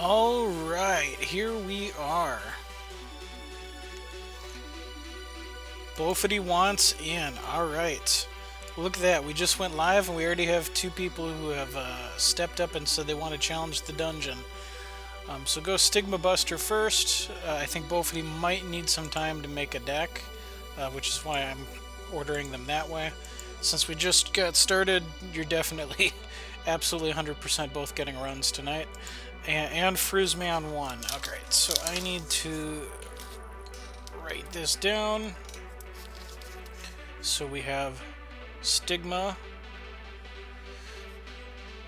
Alright, here we are. Bofedy wants in. Alright. Look at that, we just went live and we already have two people who have stepped up and said they want to challenge the dungeon. So go Stigma Buster first. I think Bofedy might need some time to make a deck, which is why I'm ordering them that way. Since we just got started, you're definitely absolutely 100% both getting runs tonight. And Frisme on 1. Okay, so I need to write this down. So we have Stigma,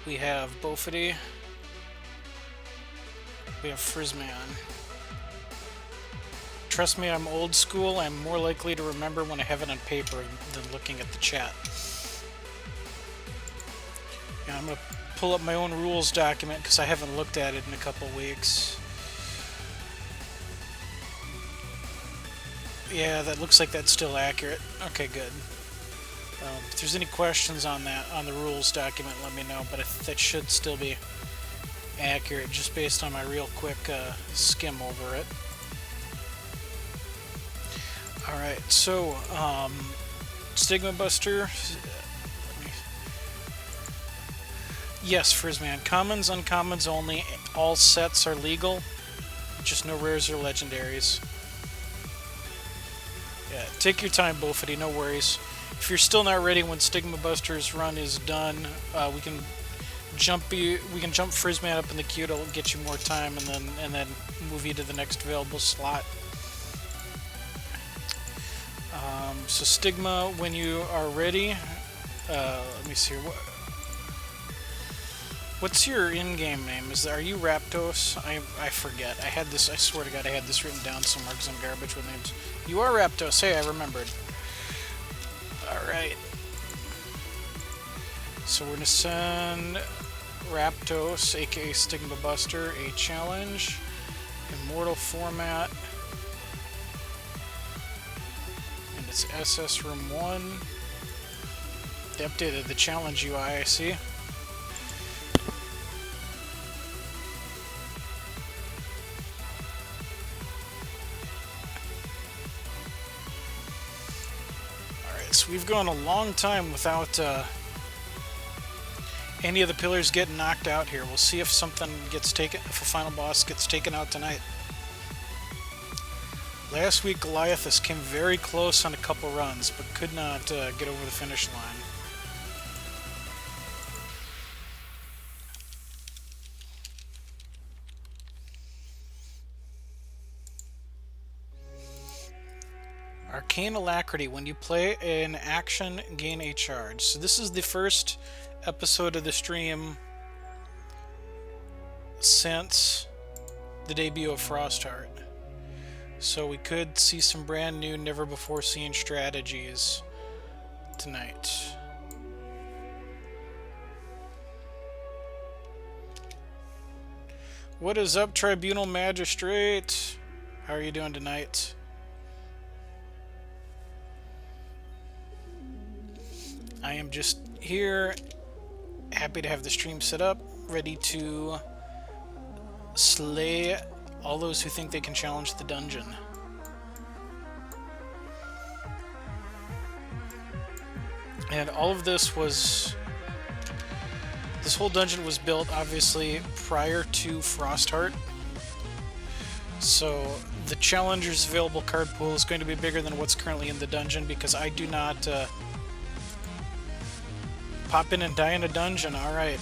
we have Bofedy, we have Frisme. Trust me, I'm old school. I'm more likely to remember when I have it on paper than looking at the chat. Yeah, I'm going to pull up my own rules document because I haven't looked at it in a couple weeks. Yeah, that looks like that's still accurate. Okay, good. If there's any questions on that, on the rules document, let me know, but that should still be accurate just based on my real quick skim over it. Alright, so, Stigma Buster. Yes, Frisman. Commons, uncommons only. All sets are legal. Just no rares or legendaries. Yeah, take your time, Bofedy, no worries. If you're still not ready when Stigma Buster's run is done, we can jump Frisman up in the queue to get you more time, and then move you to the next available slot. So Stigma, when you are ready, let me see. What's your in-game name? Are you Raptos? I forget. I had this. I swear to God, I had this written down somewhere because I'm garbage with names. You are Raptos. Hey, I remembered. All right. So we're gonna send Raptos, aka Stigma Buster, a challenge, Immortal format. It's SS Room 1. They updated the challenge UI, I see. Alright, so we've gone a long time without any of the pillars getting knocked out here. We'll see if something gets taken, if a final boss gets taken out tonight. Last week, Goliathus came very close on a couple runs, but could not get over the finish line. Arcane Alacrity. When you play an action, gain a charge. So this is the first episode of the stream since the debut of Frostheart. So we could see some brand new, never-before-seen strategies tonight. What is up, Tribunal Magistrate? How are you doing tonight? I am just here, happy to have the stream set up, ready to slay all those who think they can challenge the dungeon. And all of this was... This whole dungeon was built, obviously, prior to Frostheart. So the Challenger's available card pool is going to be bigger than what's currently in the dungeon, because I do not pop in and die in a dungeon. Alright.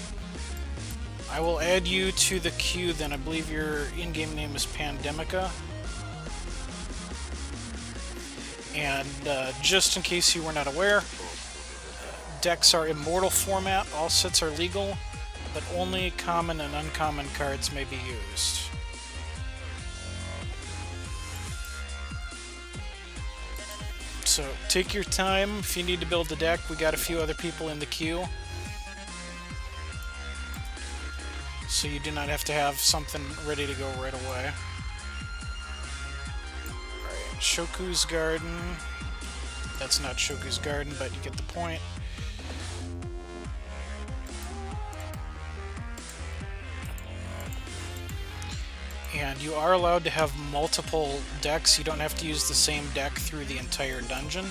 I will add you to the queue then. I believe your in-game name is Pandemica. And just in case you were not aware, decks are Immortal format. All sets are legal, but only common and uncommon cards may be used. So take your time. If you need to build the deck, we got a few other people in the queue. So you do not have to have something ready to go right away. Alright, Shoku's Garden. That's not Shoku's Garden, but you get the point. And you are allowed to have multiple decks. You don't have to use the same deck through the entire dungeon.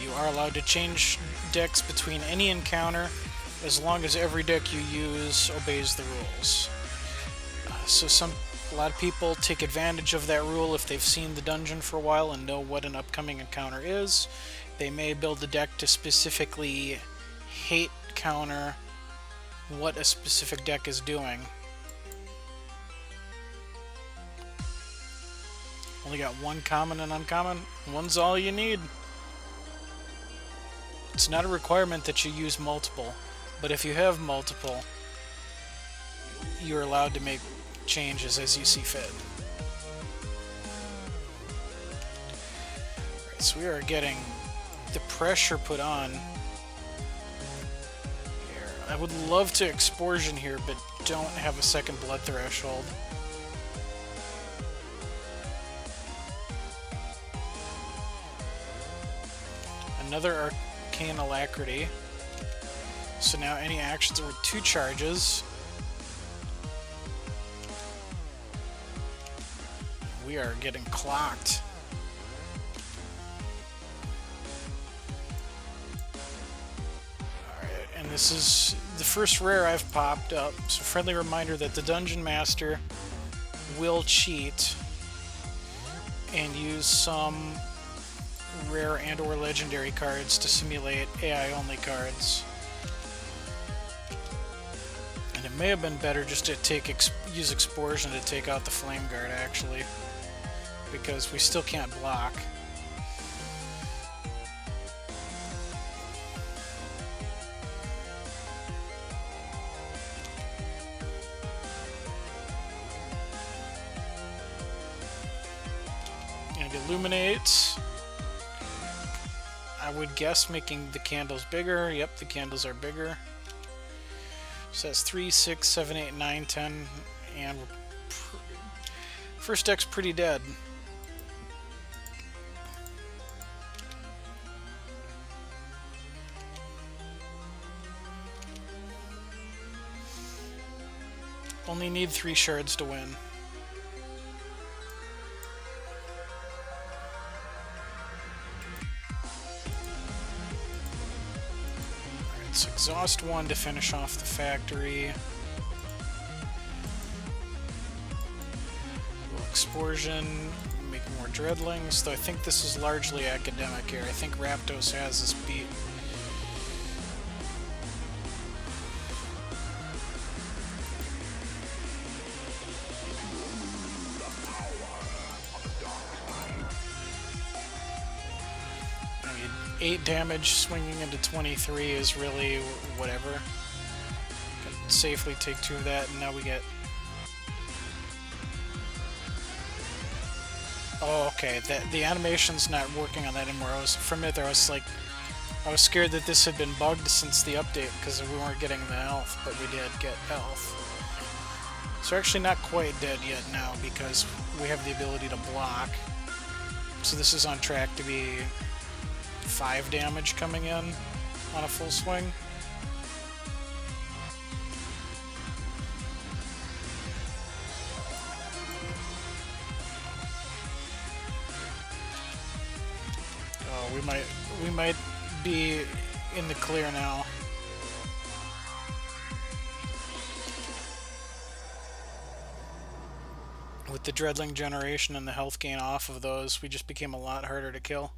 You are allowed to change decks between any encounter as long as every deck you use obeys the rules. A lot of people take advantage of that rule if they've seen the dungeon for a while and know what an upcoming encounter is. They may build a deck to specifically hate counter what a specific deck is doing. Only got one common and uncommon. One's all you need. It's not a requirement that you use multiple, but if you have multiple, you're allowed to make changes as you see fit. Right, so we are getting the pressure put on here. I would love to Exporsion here, but don't have a second blood threshold. Another Arcane Alacrity. So now any actions with 2 charges. We are getting clocked. Alright, and this is the first rare I've popped up. So friendly reminder that the Dungeon Master will cheat and use some rare and or legendary cards to simulate AI only cards. And it may have been better just to use Exporsion to take out the Flame Guard actually, because we still can't block. And Illuminate. I would guess making the candles bigger. Yep, the candles are bigger. So that's 3, 6, 7, 8, 9, 10, and first deck's pretty dead. Only need 3 shards to win. Let's exhaust 1 to finish off the factory. We'll Exporsion, make more Dreadlings, though I think this is largely academic here. I think Raptos has this beat. I mean, 8 damage swinging into 23 is really whatever. Can safely take 2 of that, and now we get... Oh, okay. The animation's not working on that anymore. For a minute there, I was scared that this had been bugged since the update because we weren't getting the health, but we did get health. So we're actually not quite dead yet now because we have the ability to block. So this is on track to be 5 damage coming in on a full swing. Oh, we might be in the clear now. With the Dreadling generation and the health gain off of those, we just became a lot harder to kill.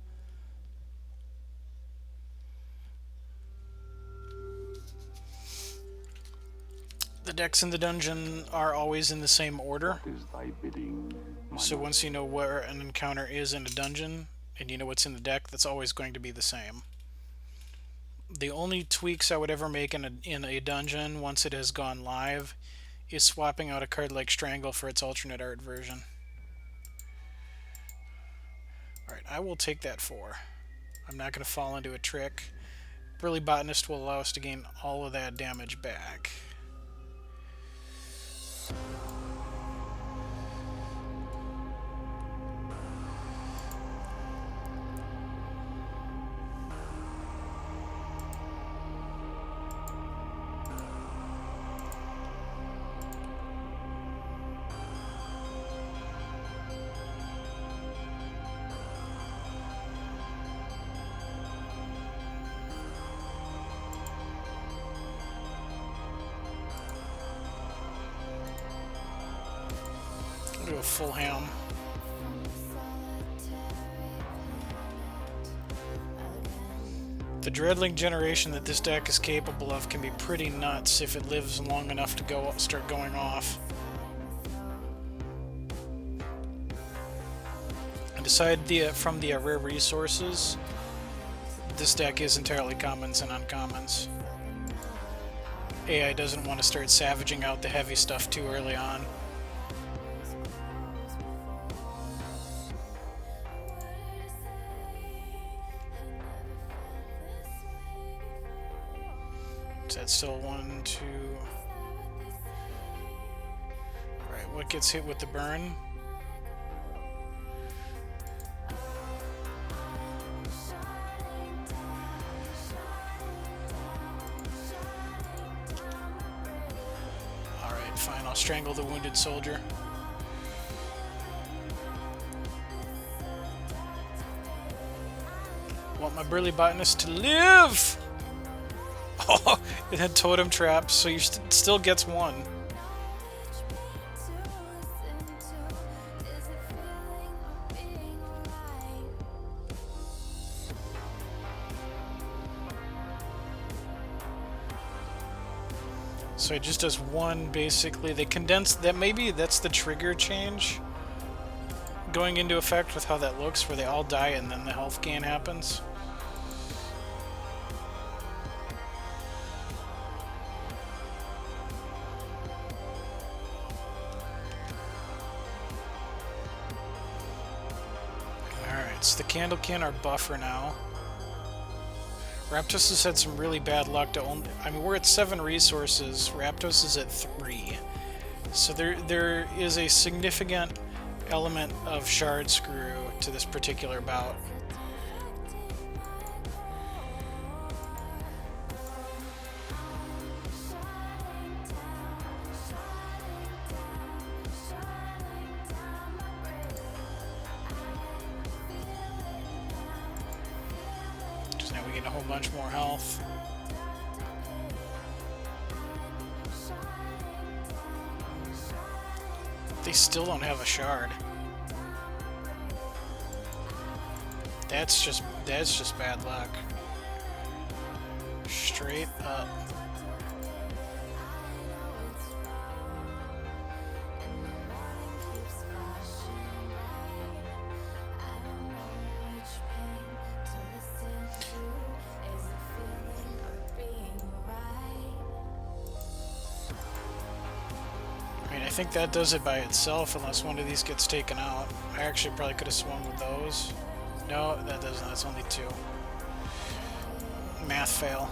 The decks in the dungeon are always in the same order. So once you know where an encounter is in a dungeon, and you know what's in the deck, that's always going to be the same. The only tweaks I would ever make in a dungeon once it has gone live is swapping out a card like Strangle for its alternate art version. Alright, I will take that 4. I'm not going to fall into a trick. Burly Botanist will allow us to gain all of that damage back. do a full ham. The Dreadling generation that this deck is capable of can be pretty nuts if it lives long enough to start going off. Aside from the rare resources, this deck is entirely commons and uncommons. AI doesn't want to start savaging out the heavy stuff too early on. So that's still 1, 2. Alright, what gets hit with the burn? Alright, fine, I'll strangle the wounded soldier. Want my burly botanist to live! Oh, it had totem traps, so you still gets 1. So it just does 1 basically. They condensed that. Maybe that's the trigger change going into effect with how that looks, where they all die and then the health gain happens. Alright, so the Candlekin are buffer now. Raptos has had some really bad luck to only... I mean, we're at 7 resources. Raptos is at 3. So there is a significant element of shard screw to this particular bout. Just now we get a whole bunch more health. They still don't have a shard. That's just bad luck. Straight up. I think that does it by itself unless one of these gets taken out. I actually probably could have swung with those. No, that doesn't. That's only 2. Math fail.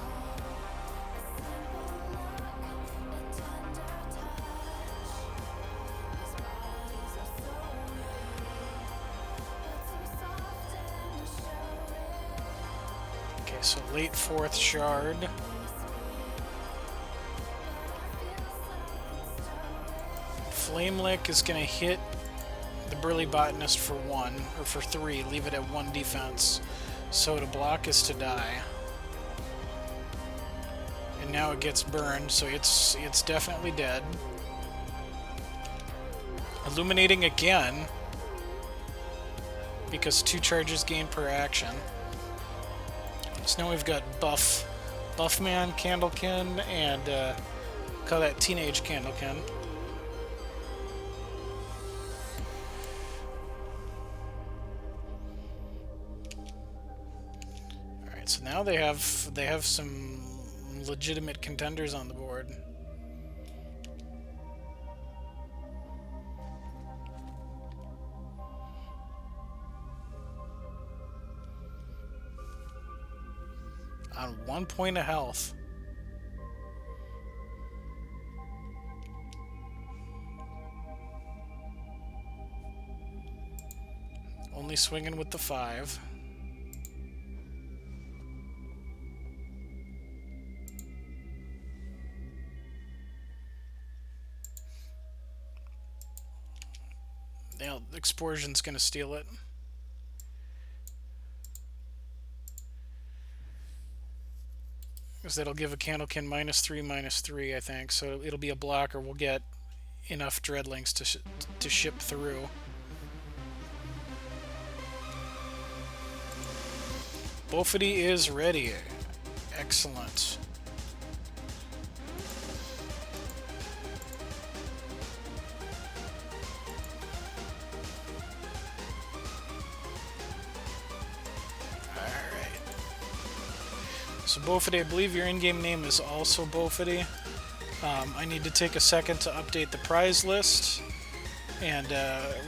Okay, so late 4th shard. Flamelick is going to hit the Burly Botanist for 1, or for 3, leave it at 1 defense. So to block is to die. And now it gets burned, so it's definitely dead. Illuminating again, because 2 charges gained per action. So now we've got Buffman, Candlekin, and call that Teenage Candlekin. So now they have some legitimate contenders on the board. On 1 point of health. Only swinging with the 5. Explosion's gonna steal it. Because that'll give a Candlekin -3/-3, I think. So it'll be a blocker. We'll get enough dreadlings to ship through. Bofedy is ready. Excellent. So Bofedy, I believe your in-game name is also Bofedy. I need to take a second to update the prize list. And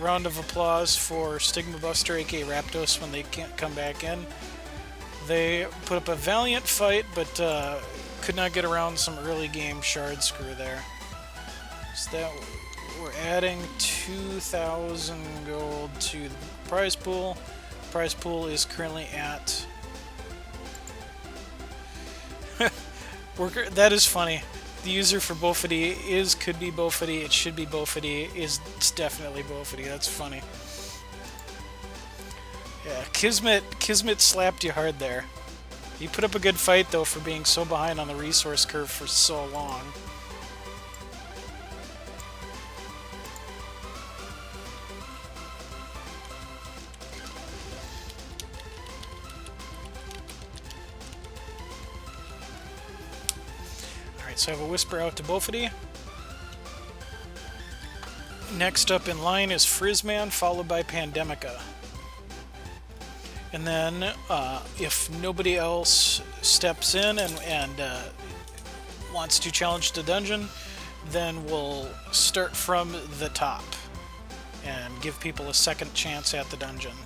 round of applause for Stigma Buster, aka Raptos, when they can't come back in. They put up a valiant fight, but could not get around some early game shard screw there. So that we're adding 2,000 gold to the prize pool. Prize pool is currently at... That is funny. The user for Bofedy could be Bofedy, it should be Bofedy, it's definitely Bofedy. That's funny. Yeah, Kismet slapped you hard there. You put up a good fight though for being so behind on the resource curve for so long. So I have a Whisper out to Bofedy. Next up in line is Frizzman, followed by Pandemica. And then, if nobody else steps in and wants to challenge the dungeon, then we'll start from the top and give people a second chance at the dungeon.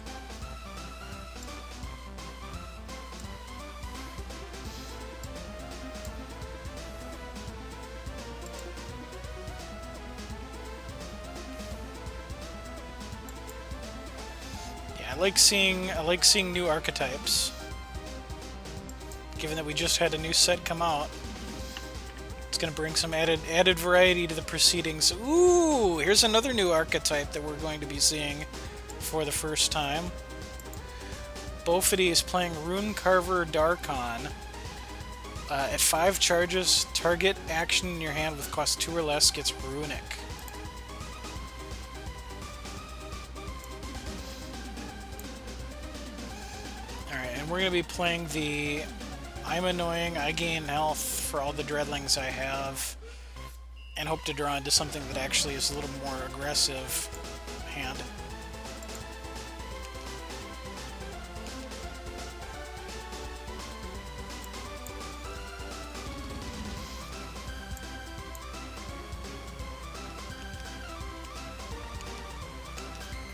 I like seeing new archetypes. Given that we just had a new set come out, it's going to bring some added variety to the proceedings. Ooh, here's another new archetype that we're going to be seeing for the first time. Bofedy is playing Rune Carver Darkon. At 5 charges, target action in your hand with cost 2 or less gets Runic. We're going to be playing the I'm annoying, I gain health for all the dreadlings I have, and hope to draw into something that actually is a little more aggressive hand.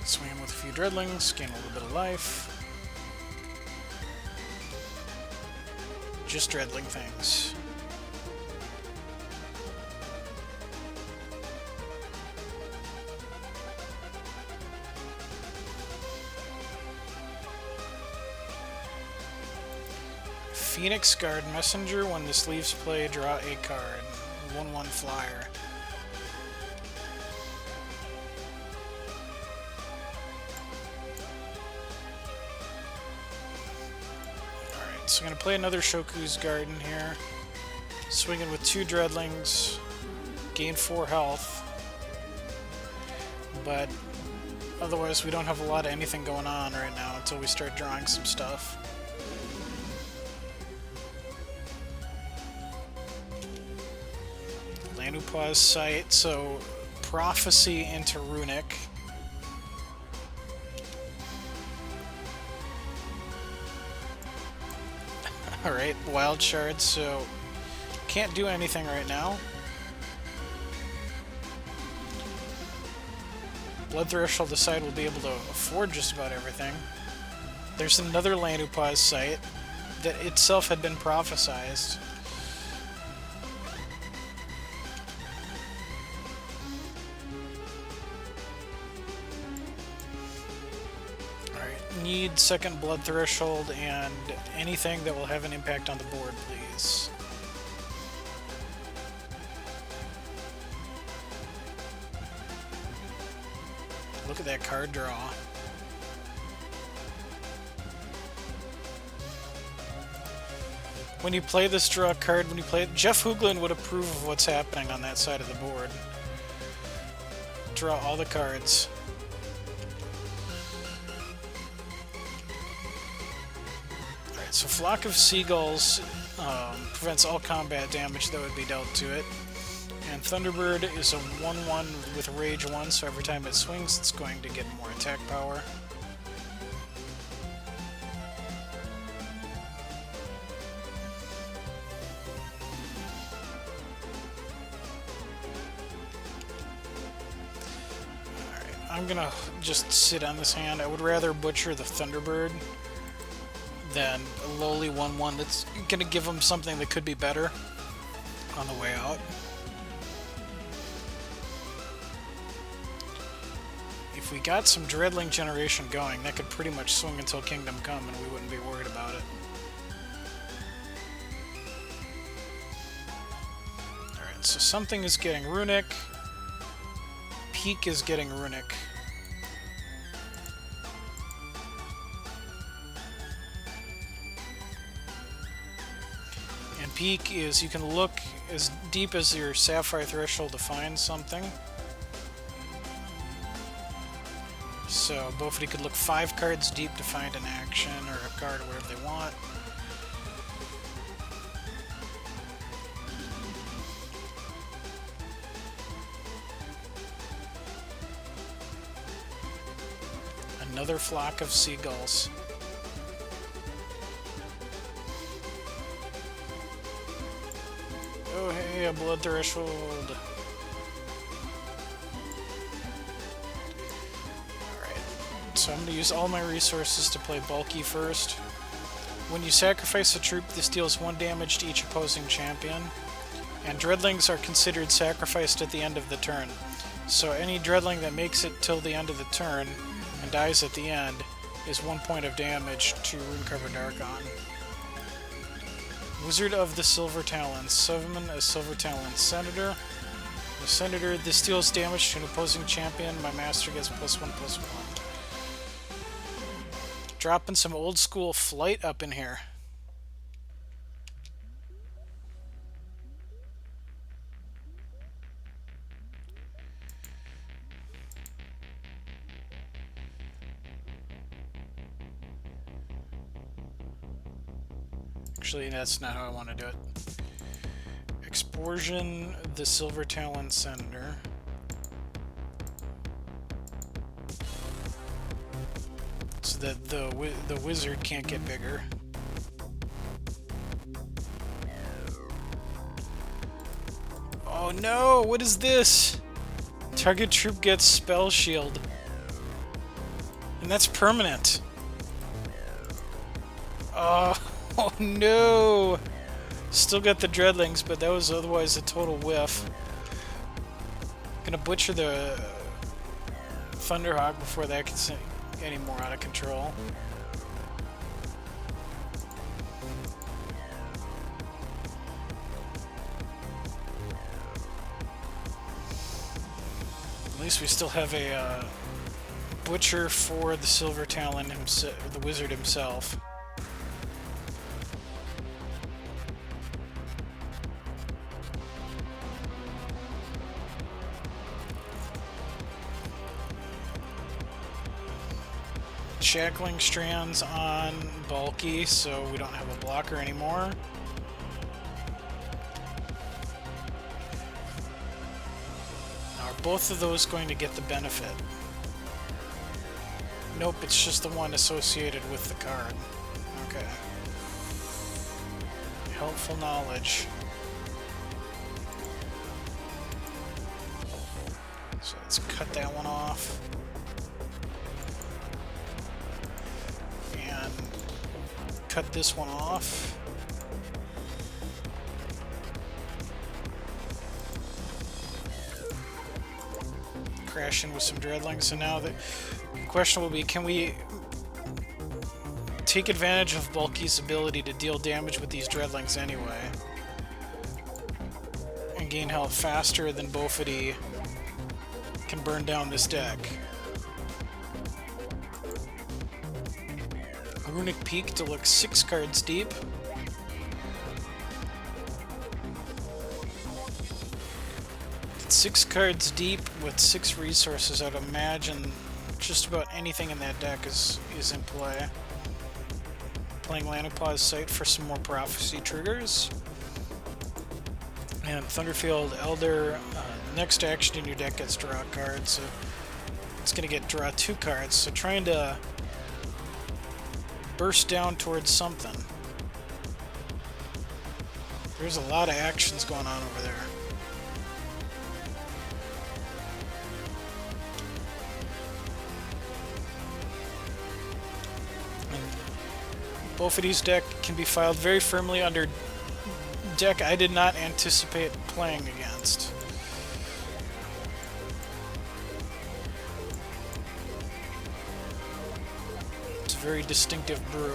Swing him with a few dreadlings, gain a little bit of life. Just dreadling things. Phoenix Guard Messenger. When this leaves play, draw a card. 1/1 flyer. So I'm going to play another Shoku's Garden here. Swinging with 2 dreadlings. Gain 4 health. But otherwise we don't have a lot of anything going on right now until we start drawing some stuff. Lanupaw's Sight, so Prophecy into Runic. Alright, Wild Shard, so can't do anything right now. Blood Threshold aside, we'll be able to afford just about everything. There's another Lanupaw's Sight that itself had been prophesized. Need second Blood Threshold and anything that will have an impact on the board, please. Look at that card draw. When you play this draw card, Jeff Hooglin would approve of what's happening on that side of the board. draw all the cards. Alright, so Flock of Seagulls prevents all combat damage that would be dealt to it. And Thunderbird is a 1/1 with Rage 1, so every time it swings, it's going to get more attack power. Alright, I'm gonna just sit on this hand. I would rather butcher the Thunderbird than a lowly 1/1 that's gonna give him something that could be better on the way out. If we got some Dreadling generation going, that could pretty much swing until Kingdom Come and we wouldn't be worried about it. Alright, so something is getting Runic. Peak is getting Runic. And Peak is, you can look as deep as your Sapphire Threshold to find something. So Bofedy could look 5 cards deep to find an action or a card or whatever they want. Another Flock of Seagulls. Oh hey, a Blood Threshold. So I'm going to use all my resources to play bulky first. When you sacrifice a troop, this deals 1 damage to each opposing champion. And Dreadlings are considered sacrificed at the end of the turn. So any Dreadling that makes it till the end of the turn and dies at the end is 1 point of damage to Runecovered Archon. Wizard of the Silver Talons. Summon a Silver Talon Senator. The Senator, this deals damage to an opposing champion. My master gets +1/+1. Dropping some old school flight up in here. Actually, that's not how I want to do it. Explosion the Silver Talon Senator. So that the wizard can't get bigger. Oh no! What is this? Target troop gets Spell Shield. And that's permanent. Oh no! Still got the Dreadlings, but that was otherwise a total whiff. Gonna butcher the Thunderhawk before that gets any more out of control. At least we still have a butcher for the Silver Talon himself, the wizard himself. Shackling Strands on bulky, so we don't have a blocker anymore. Now, are both of those going to get the benefit? Nope, it's just the one associated with the card. Okay. Helpful knowledge. So let's cut that one off. And cut this one off. Crash in with some Dreadlings, so now the question will be, can we take advantage of Bulky's ability to deal damage with these Dreadlings anyway? And gain health faster than Bofedy can burn down this deck. Runic Peak to look 6 cards deep. At 6 cards deep with 6 resources, I'd imagine just about anything in that deck is in play. Playing Lanapaw's Sight for some more Prophecy triggers. And Thunderfield Elder, next action in your deck gets draw a card, so it's going to get draw 2 cards. So trying to burst down towards something. There's a lot of actions going on over there. Bofody's deck can be filed very firmly under deck I did not anticipate playing against. It's a very distinctive brew.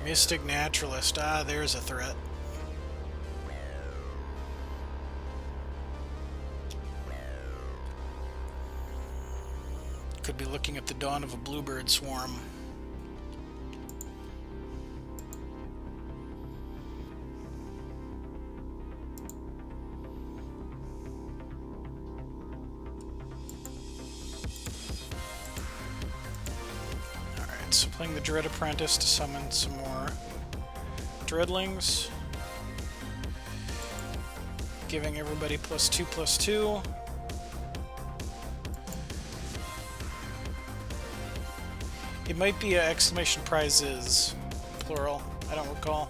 Mystic Naturalist. Ah, there's a threat. Could be looking at the dawn of a bluebird swarm. Alright, so playing the Dread Apprentice to summon some more Dreadlings. Giving everybody +2/+2. It might be exclamation prizes, plural. I don't recall.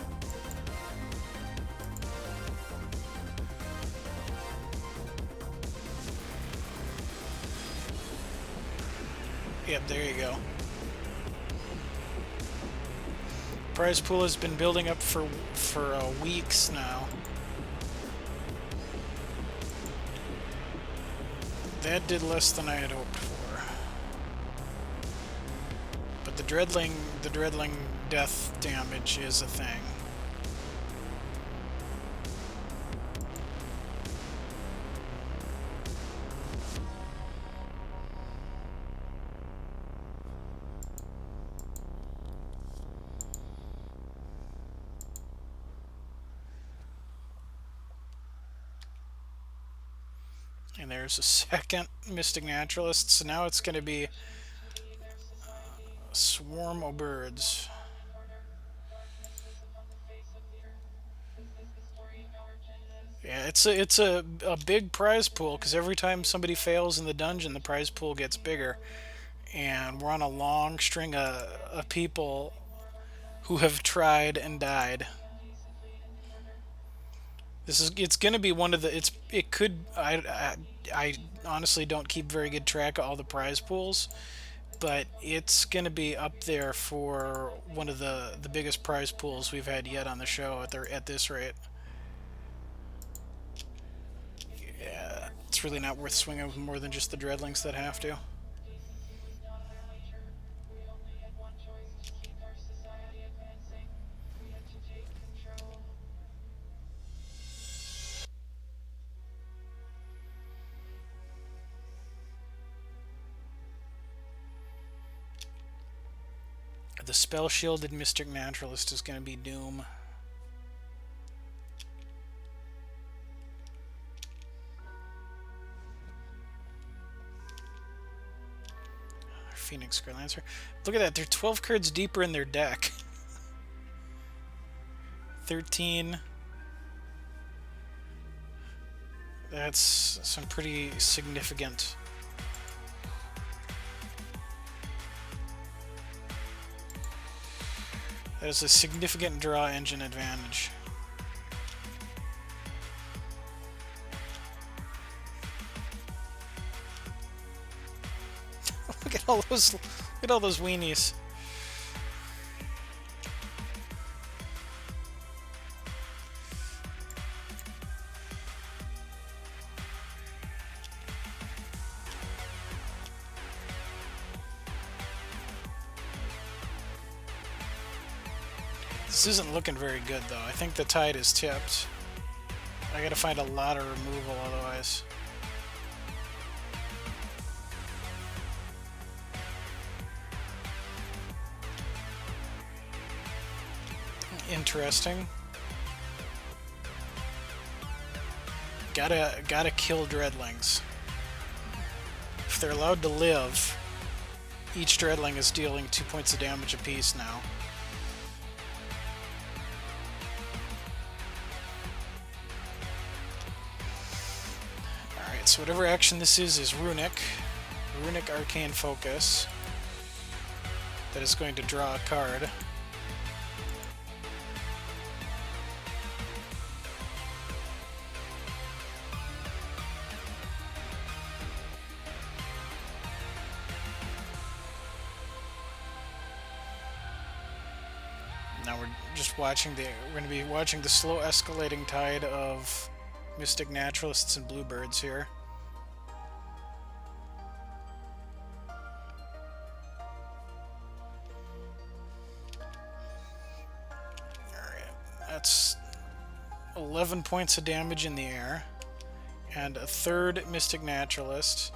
Yep, there you go. Prize pool has been building up for weeks now. That did less than I had hoped for. But the Dreadling death damage is a thing. And there's a second Mystic Naturalist, so now it's going to be Swarm of Birds. Yeah, it's a big prize pool, because every time somebody fails in the dungeon, the prize pool gets bigger. And we're on a long string of people who have tried and died. It's going to be one of the I honestly don't keep very good track of all the prize pools, but it's going to be up there for one of the biggest prize pools we've had yet on the show at this rate. Yeah, it's really not worth swinging with more than just the Dreadlings that have to. The spell shielded Mystic Naturalist is going to be doom. Phoenix Lancer. Look at that, they're 12 cards deeper in their deck. 13. That's some pretty significant. That is a significant draw engine advantage. Look at all those weenies. This isn't looking very good, though. I think the tide is tipped. I gotta find a lot of removal otherwise. Interesting. Gotta kill dreadlings. If they're allowed to live, each dreadling is dealing 2 points of damage apiece now. Alright, so whatever action this is Runic. Runic Arcane Focus. That is going to draw a card. Now we're just watching we're going to be watching the slow escalating tide of Mystic Naturalists and Bluebirds here. Alright, that's 11 points of damage in the air, and a third Mystic Naturalist.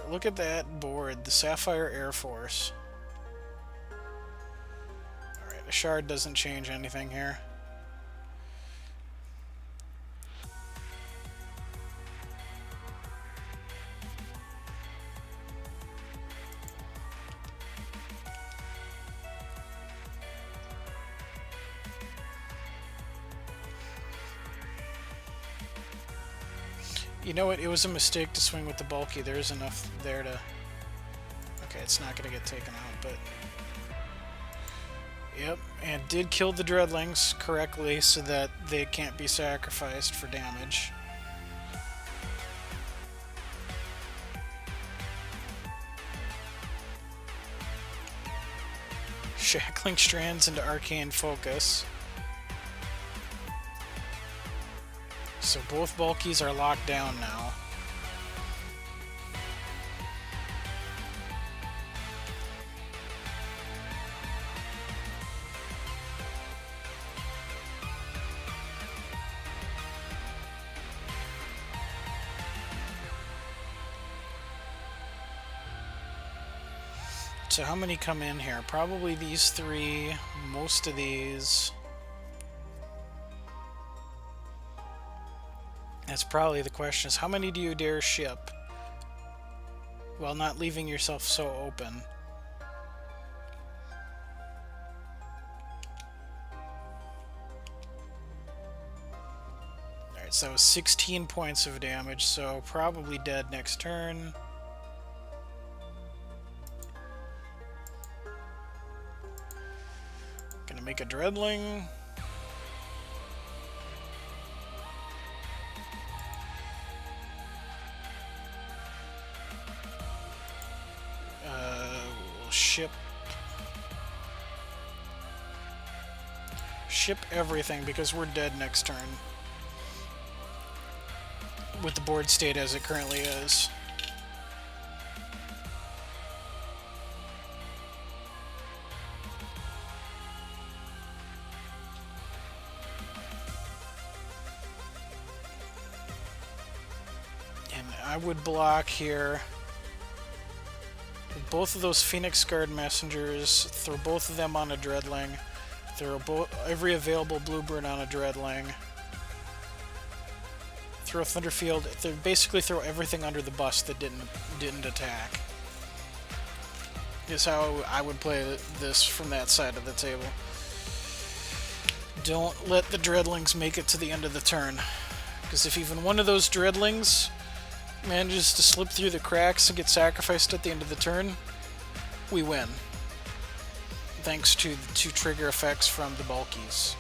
Look at that board, the Sapphire Air Force. Alright, a shard doesn't change anything here. You know what? It was a mistake to swing with the bulky. There is enough there to... Okay, it's not going to get taken out, but... Yep, and did kill the dreadlings correctly so that they can't be sacrificed for damage. Shackling Strands into Arcane Focus. So both bulkies are locked down now. So how many come in here? Probably these three, most of these. That's probably the question, is how many do you dare ship while not leaving yourself so open? Alright, so 16 points of damage, so probably dead next turn. Gonna make a dreadling. Ship everything because we're dead next turn with the board state as it currently is. And I would block here. Both of those Phoenix Guard Messengers, throw both of them on a Dreadling, throw every available Bluebird on a Dreadling, throw Thunderfield, basically throw everything under the bus that didn't attack. Is how I would play this from that side of the table. Don't let the Dreadlings make it to the end of the turn, because if even one of those Dreadlings manages to slip through the cracks and get sacrificed at the end of the turn, we win. Thanks to the two trigger effects from the bulkies.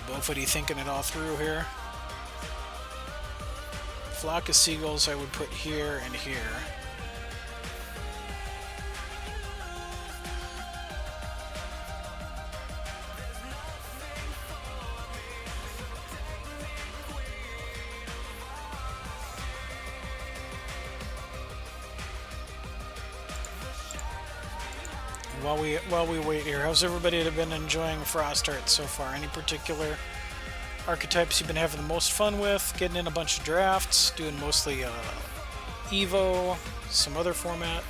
Bofedy thinking it all through here. Flock of Seagulls I would put here and here. while we wait here, how's everybody been enjoying Frost Art so far? Any particular archetypes you've been having the most fun with? Getting in a bunch of drafts, doing mostly Evo, some other format?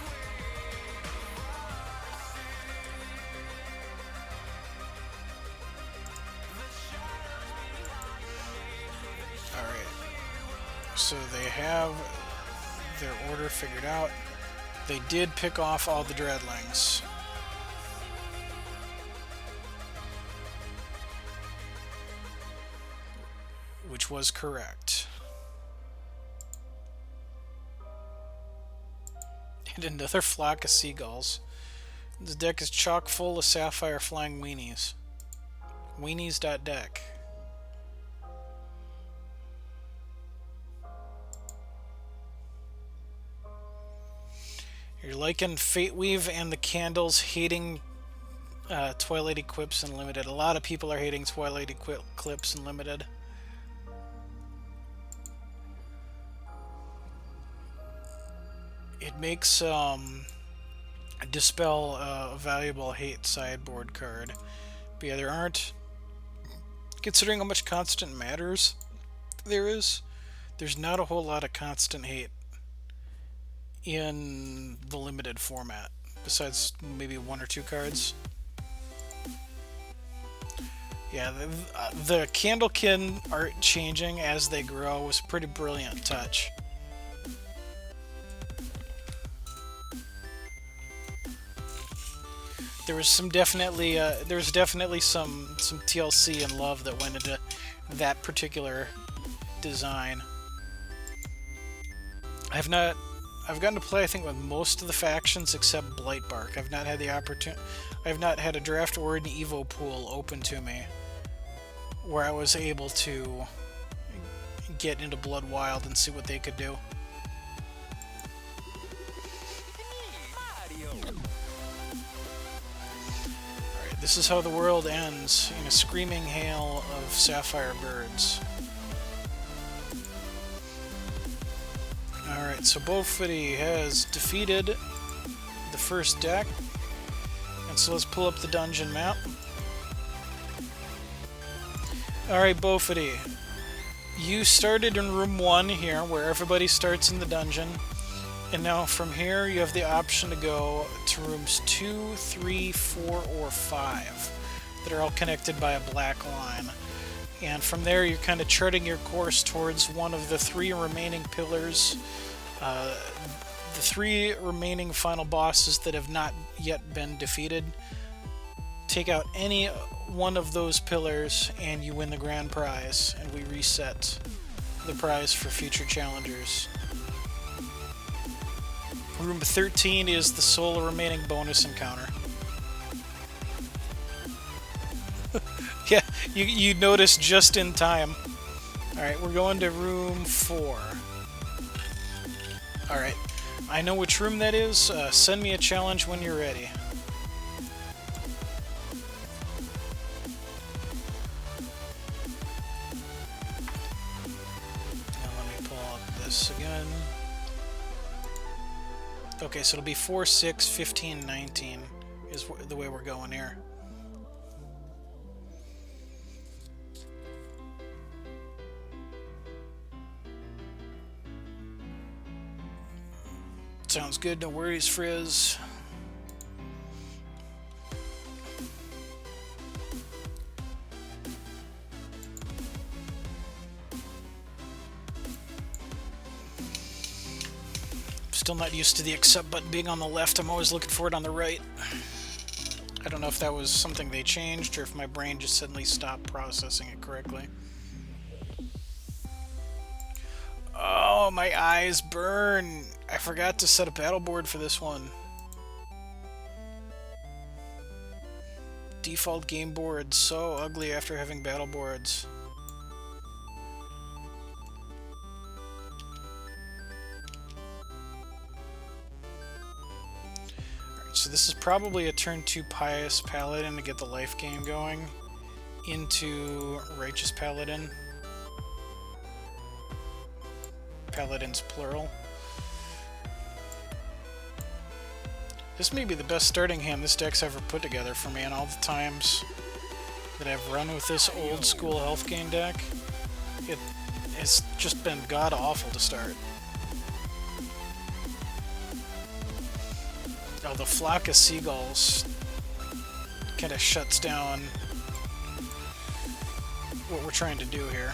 Alright, so they have their order figured out. They did pick off all the Dreadlings. Which was correct. And another flock of seagulls. This deck is chock full of sapphire flying weenies. Weenies.deck. You're liking Fate Weave and the Candles, hating Twilight Eclipse Unlimited. A lot of people are hating Twilight Eclipse Unlimited. It makes Dispel a valuable hate sideboard card. But yeah, there aren't, considering how much constant matters there is, there's not a whole lot of constant hate in the limited format, besides maybe one or two cards. Yeah, the Candlekin art changing as they grow was a pretty brilliant touch. There was definitely some TLC and love that went into that particular design. I've gotten to play, I think, with most of the factions except Blightbark. I've not had the opportunity. I've not had a draft or an Evo pool open to me where I was able to get into Blood Wild and see what they could do. Alright, this is how the world ends, in a screaming hail of sapphire birds. Alright, so Bofedy has defeated the first deck. And so let's pull up the dungeon map. Alright, Bofedy. You started in room 1 here, where everybody starts in the dungeon. And now from here, you have the option to go to rooms 2, 3, 4, or 5. That are all connected by a black line. And from there, you're kind of charting your course towards one of the 3 remaining pillars. The 3 remaining final bosses that have not yet been defeated. Take out any one of those pillars and you win the grand prize, and we reset the prize for future challengers. Room 13 is the sole remaining bonus encounter. Yeah, you noticed just in time. Alright, we're going to room 4. Alright, I know which room that is. Send me a challenge when you're ready. Now let me pull up this again. Okay, so it'll be 4, 6, 15, 19 is the way we're going here. Sounds good, no worries, Frizz. Still not used to the accept button being on the left. I'm always looking for it on the right. I don't know if that was something they changed or if my brain just suddenly stopped processing it correctly. Oh, my eyes burn. I forgot to set a battle board for this one. Default game board, so ugly after having battle boards. Alright, so this is probably a turn 2 Pious Paladin to get the life game going into Righteous Paladin. Paladins plural. This may be the best starting hand this deck's ever put together for me in all the times that I've run with this old school health gain deck. It's just been god awful to start. Oh, the flock of seagulls kind of shuts down what we're trying to do here.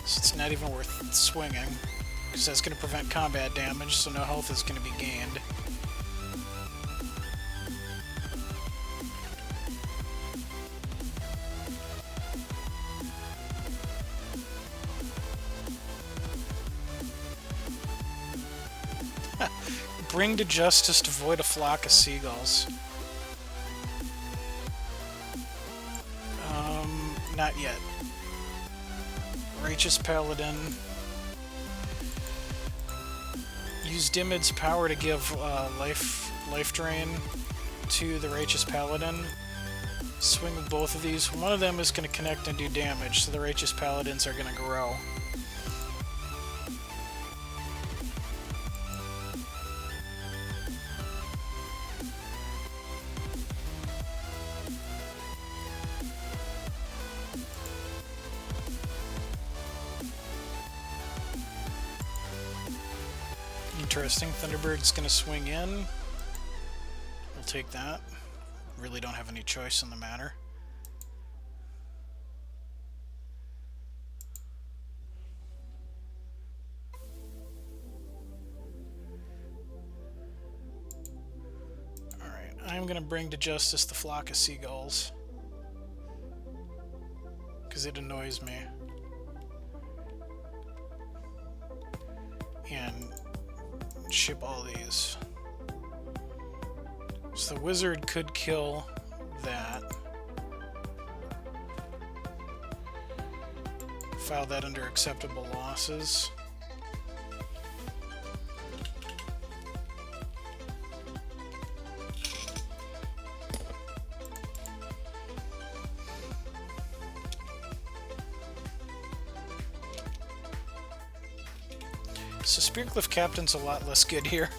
So it's not even worth swinging, because that's going to prevent combat damage, so no health is going to be gained. Bring to justice to void a flock of seagulls. Not yet. Righteous Paladin. Use Dimid's power to give life drain to the Righteous Paladin. Swing with both of these. One of them is going to connect and do damage, so the Righteous Paladins are going to grow. Interesting. Thunderbird's going to swing in. We'll take that. Really don't have any choice in the matter. Alright, I'm going to bring to justice the flock of seagulls, because it annoys me. And ship all these. So the wizard could kill that. File that under acceptable losses. So Spearcliff Captain's a lot less good here.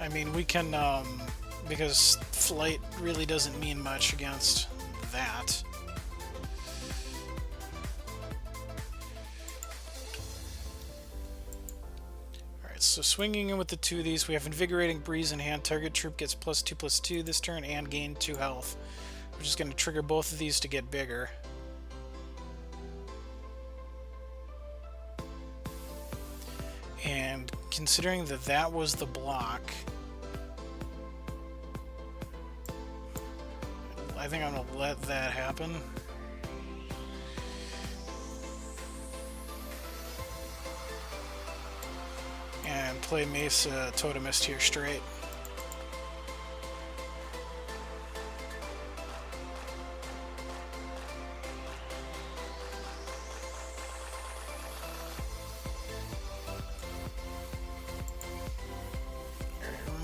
I mean, we can, because flight really doesn't mean much against that. Alright, so swinging in with the two of these, we have Invigorating Breeze in hand. Target troop gets +2/+2 this turn and gain 2 health. We're just going to trigger both of these to get bigger. And considering that that was the block, I think I'm going to let that happen. And play Mesa Totemist here straight.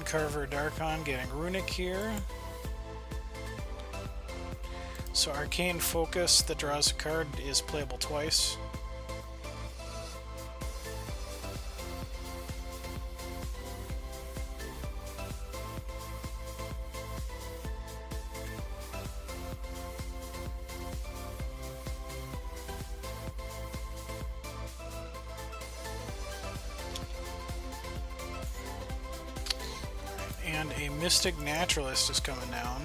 Carver Darkon getting Runic here. So Arcane Focus that draws a card is playable twice. And a Mystic Naturalist is coming down.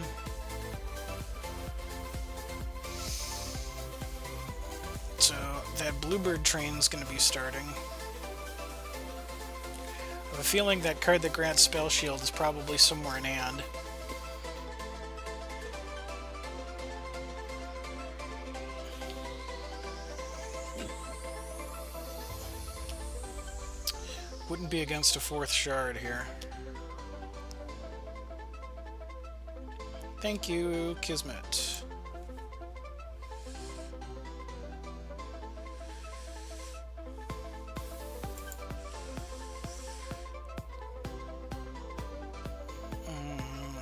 So that Bluebird train's going to be starting. I have a feeling that card that grants Spell Shield is probably somewhere in hand. Wouldn't be against a 4th shard here. Thank you, Kismet.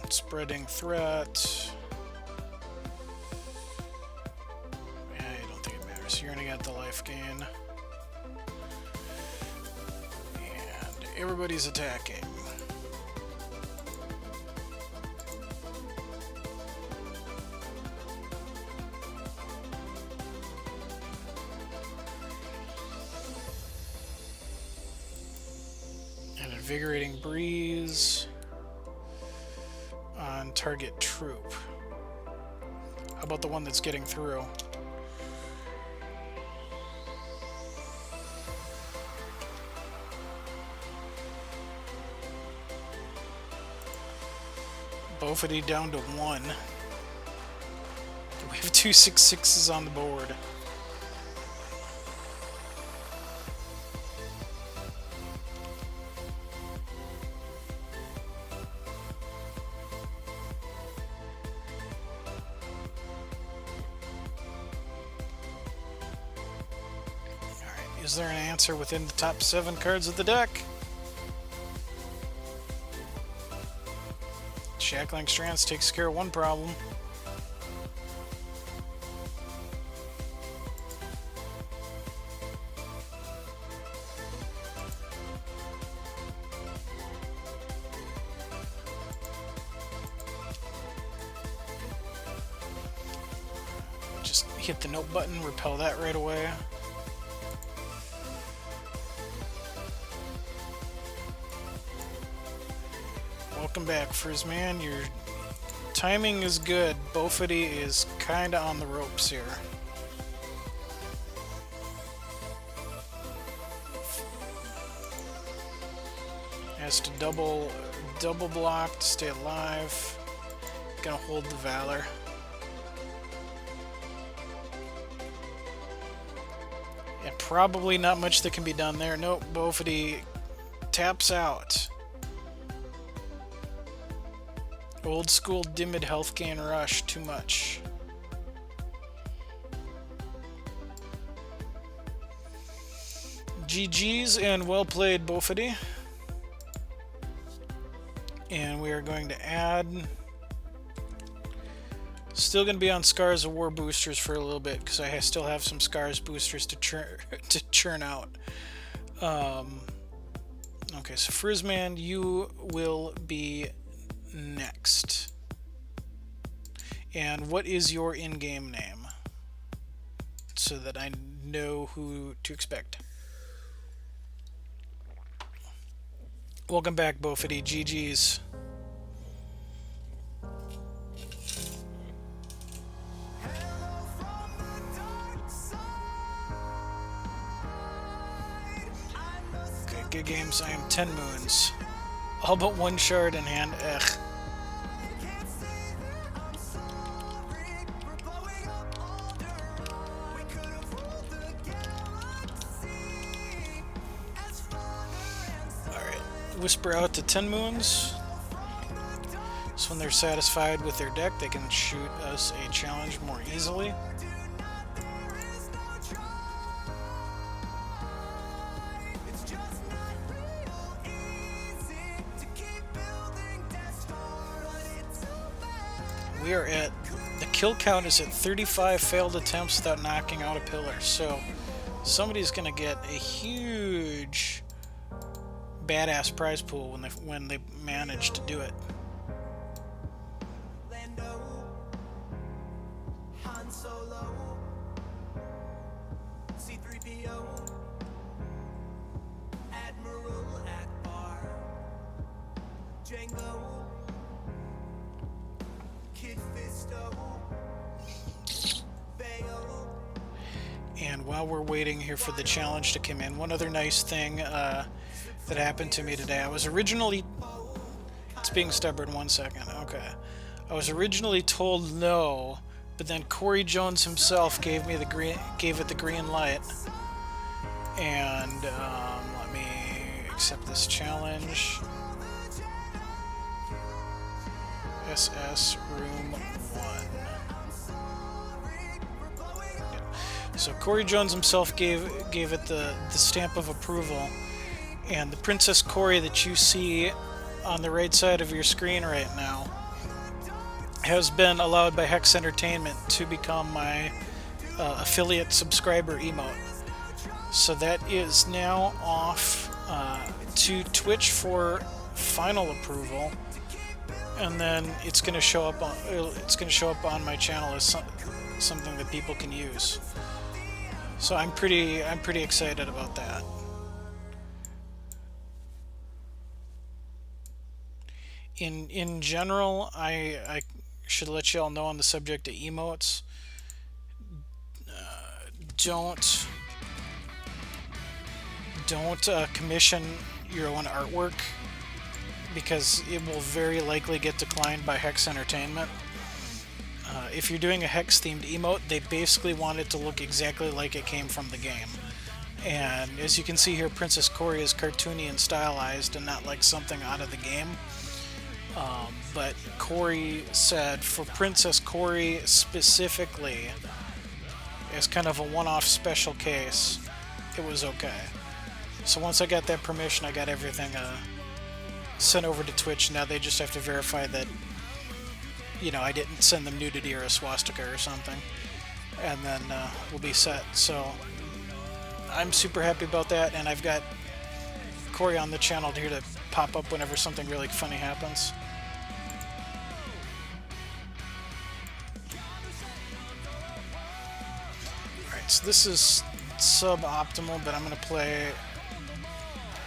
Spreading Threat. Yeah, I don't think it matters. You're gonna get the life gain. Everybody's attacking. An invigorating breeze on target troop. How about the one that's getting through? Bofedy down to 1. We have 2 6/6s on the board. Alright, is there an answer within the top 7 cards of the deck? Shackling Strands takes care of one problem. Just hit the note button, repel that right away. Welcome back, Frizzman. Your timing is good. Bofedy is kinda on the ropes here. Has to double block to stay alive. Gonna hold the Valor. And probably not much that can be done there. Nope, Bofedy taps out. Old school Dimmed health gain rush, too much. GG's and well played, Bofedy. And we are going to add... Still going to be on Scars of War boosters for a little bit, because I still have some Scars boosters to churn out. Okay, so Frizzman, you will be next. And what is your in-game name? So that I know who to expect. Welcome back, Bofedy. GG's. Okay, good games. I am TenMoons. All but one shard in hand. Ugh. Whisper out to TenMoons. So when they're satisfied with their deck, they can shoot us a challenge more easily. We are at... the kill count is at 35 failed attempts without knocking out a pillar. So somebody's going to get a huge... badass prize pool when they manage to do it. And while we're waiting here for the challenge to come in, one other nice thing that happened to me today. I was originally... It's being stubborn, 1 second. Okay. I was originally told no, but then Corey Jones himself gave it the green light. And let me accept this challenge. SS Room 1. So Corey Jones himself gave it the stamp of approval. And the Princess Corey that you see on the right side of your screen right now has been allowed by Hex Entertainment to become my affiliate subscriber emote. So that is now off to Twitch for final approval, and then it's going to show up on my channel as something that people can use. So I'm pretty excited about that. In general, I should let you all know on the subject of emotes. Don't commission your own artwork, because it will very likely get declined by Hex Entertainment. If you're doing a Hex themed emote, they basically want it to look exactly like it came from the game. And as you can see here, Princess Corey is cartoony and stylized and not like something out of the game. But Corey said for Princess Corey specifically, as kind of a one-off special case, it was okay. So once I got that permission, I got everything sent over to Twitch. Now they just have to verify that, you know, I didn't send them nudity or a swastika or something, and then we'll be set. So I'm super happy about that, and I've got Corey on the channel here to pop up whenever something really funny happens. Alright, so this is suboptimal, but I'm going to play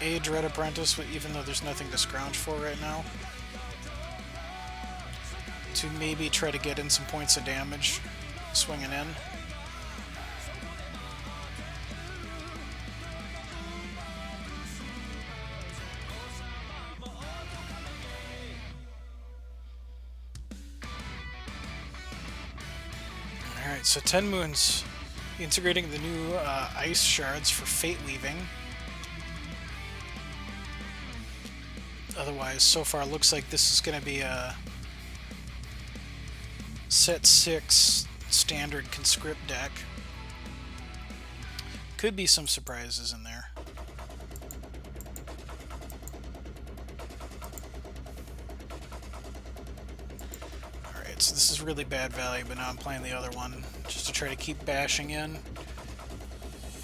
a Dread Apprentice, even though there's nothing to scrounge for right now, to maybe try to get in some points of damage swinging in. Alright, so TenMoons integrating the new ice shards for Fate Weaving. Otherwise, so far, looks like this is going to be a set 6 standard conscript deck. Could be some surprises in there. Alright, so this is really bad value, but now I'm playing the other one just to try to keep bashing in.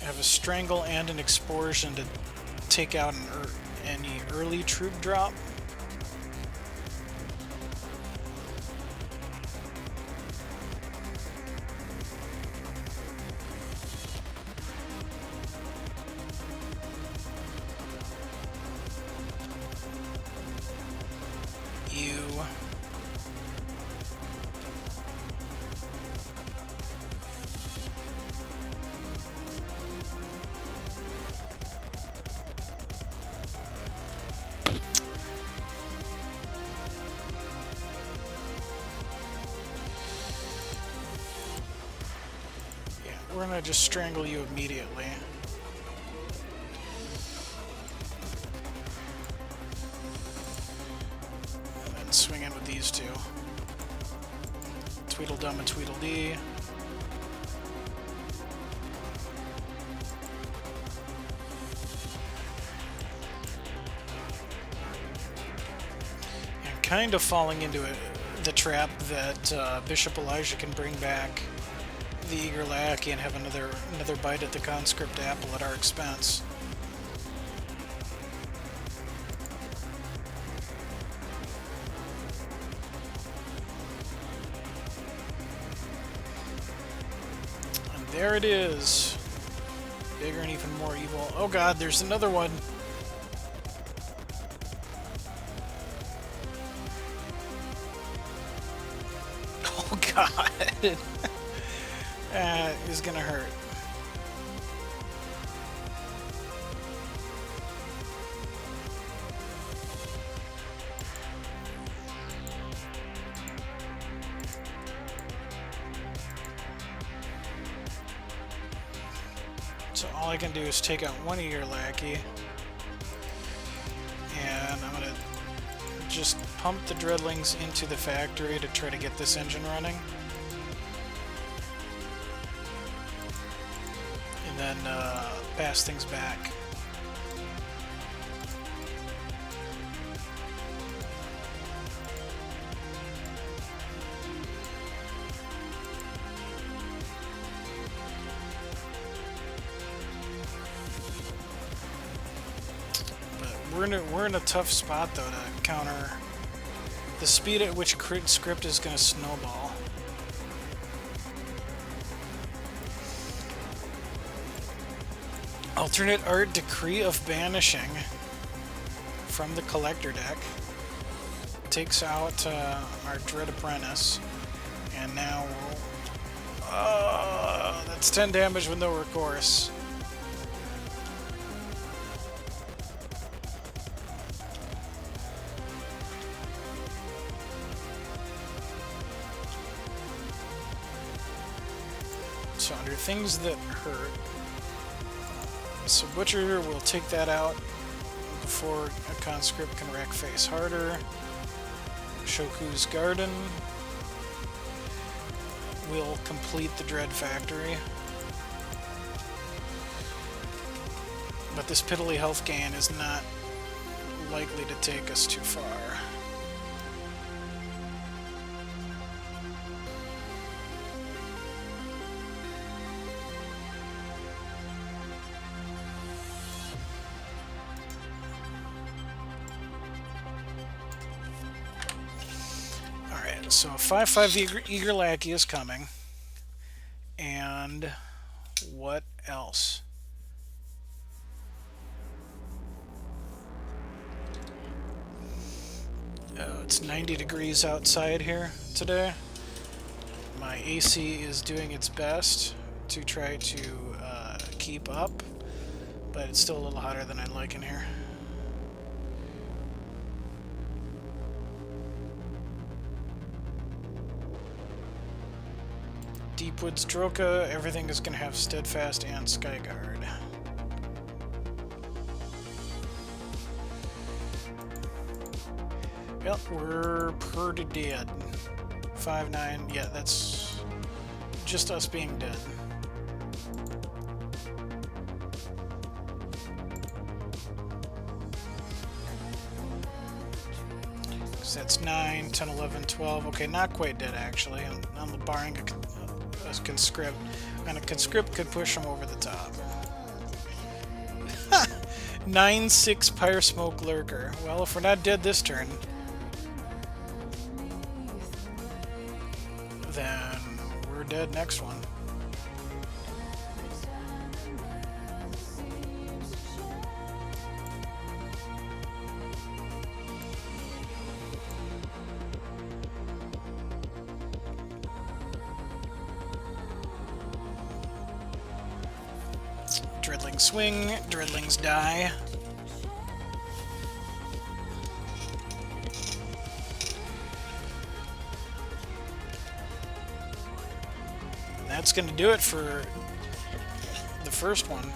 I have a Strangle and an Explosion to take out any early troop drop. We're gonna just strangle you immediately. And then swing in with these two. Tweedledum and Tweedledee. And kind of falling into the trap that Bishop Elijah can bring back the Eager Lackey and have another bite at the conscript apple at our expense. And there it is. Bigger and even more evil. Oh god, there's another one. Oh god. Is gonna hurt. So all I can do is take out one of your lackey, and I'm gonna just pump the Dreadlings into the factory to try to get this engine running. And then pass things back. we're in a tough spot though to counter the speed at which crit script is going to snowball. Alternate art, Decree of Banishing from the collector deck takes out our Dread Apprentice, and now that's 10 damage with no recourse. So under things that hurt, so Butcher will take that out before a conscript can rack face harder. Shoku's Garden will complete the Dread Factory. But this piddly health gain is not likely to take us too far. So 5/5 Eager Lackey is coming. And what else? It's 90 degrees outside here today. My AC is doing its best to try to keep up, but it's still a little hotter than I'd like in here. Deepwoods Droka, everything is going to have Steadfast and Skyguard. Yep, we're pretty dead. 5-9, yeah, that's just us being dead. So that's 9, 10, 11, 12. Okay, not quite dead actually. I'm barring a conscript, and a conscript could push him over the top. 9/6 Pyre Smoke Lurker. Well, if we're not dead this turn, then we're dead next one. Dreadlings swing, Dreadlings die. And that's going to do it for the first one.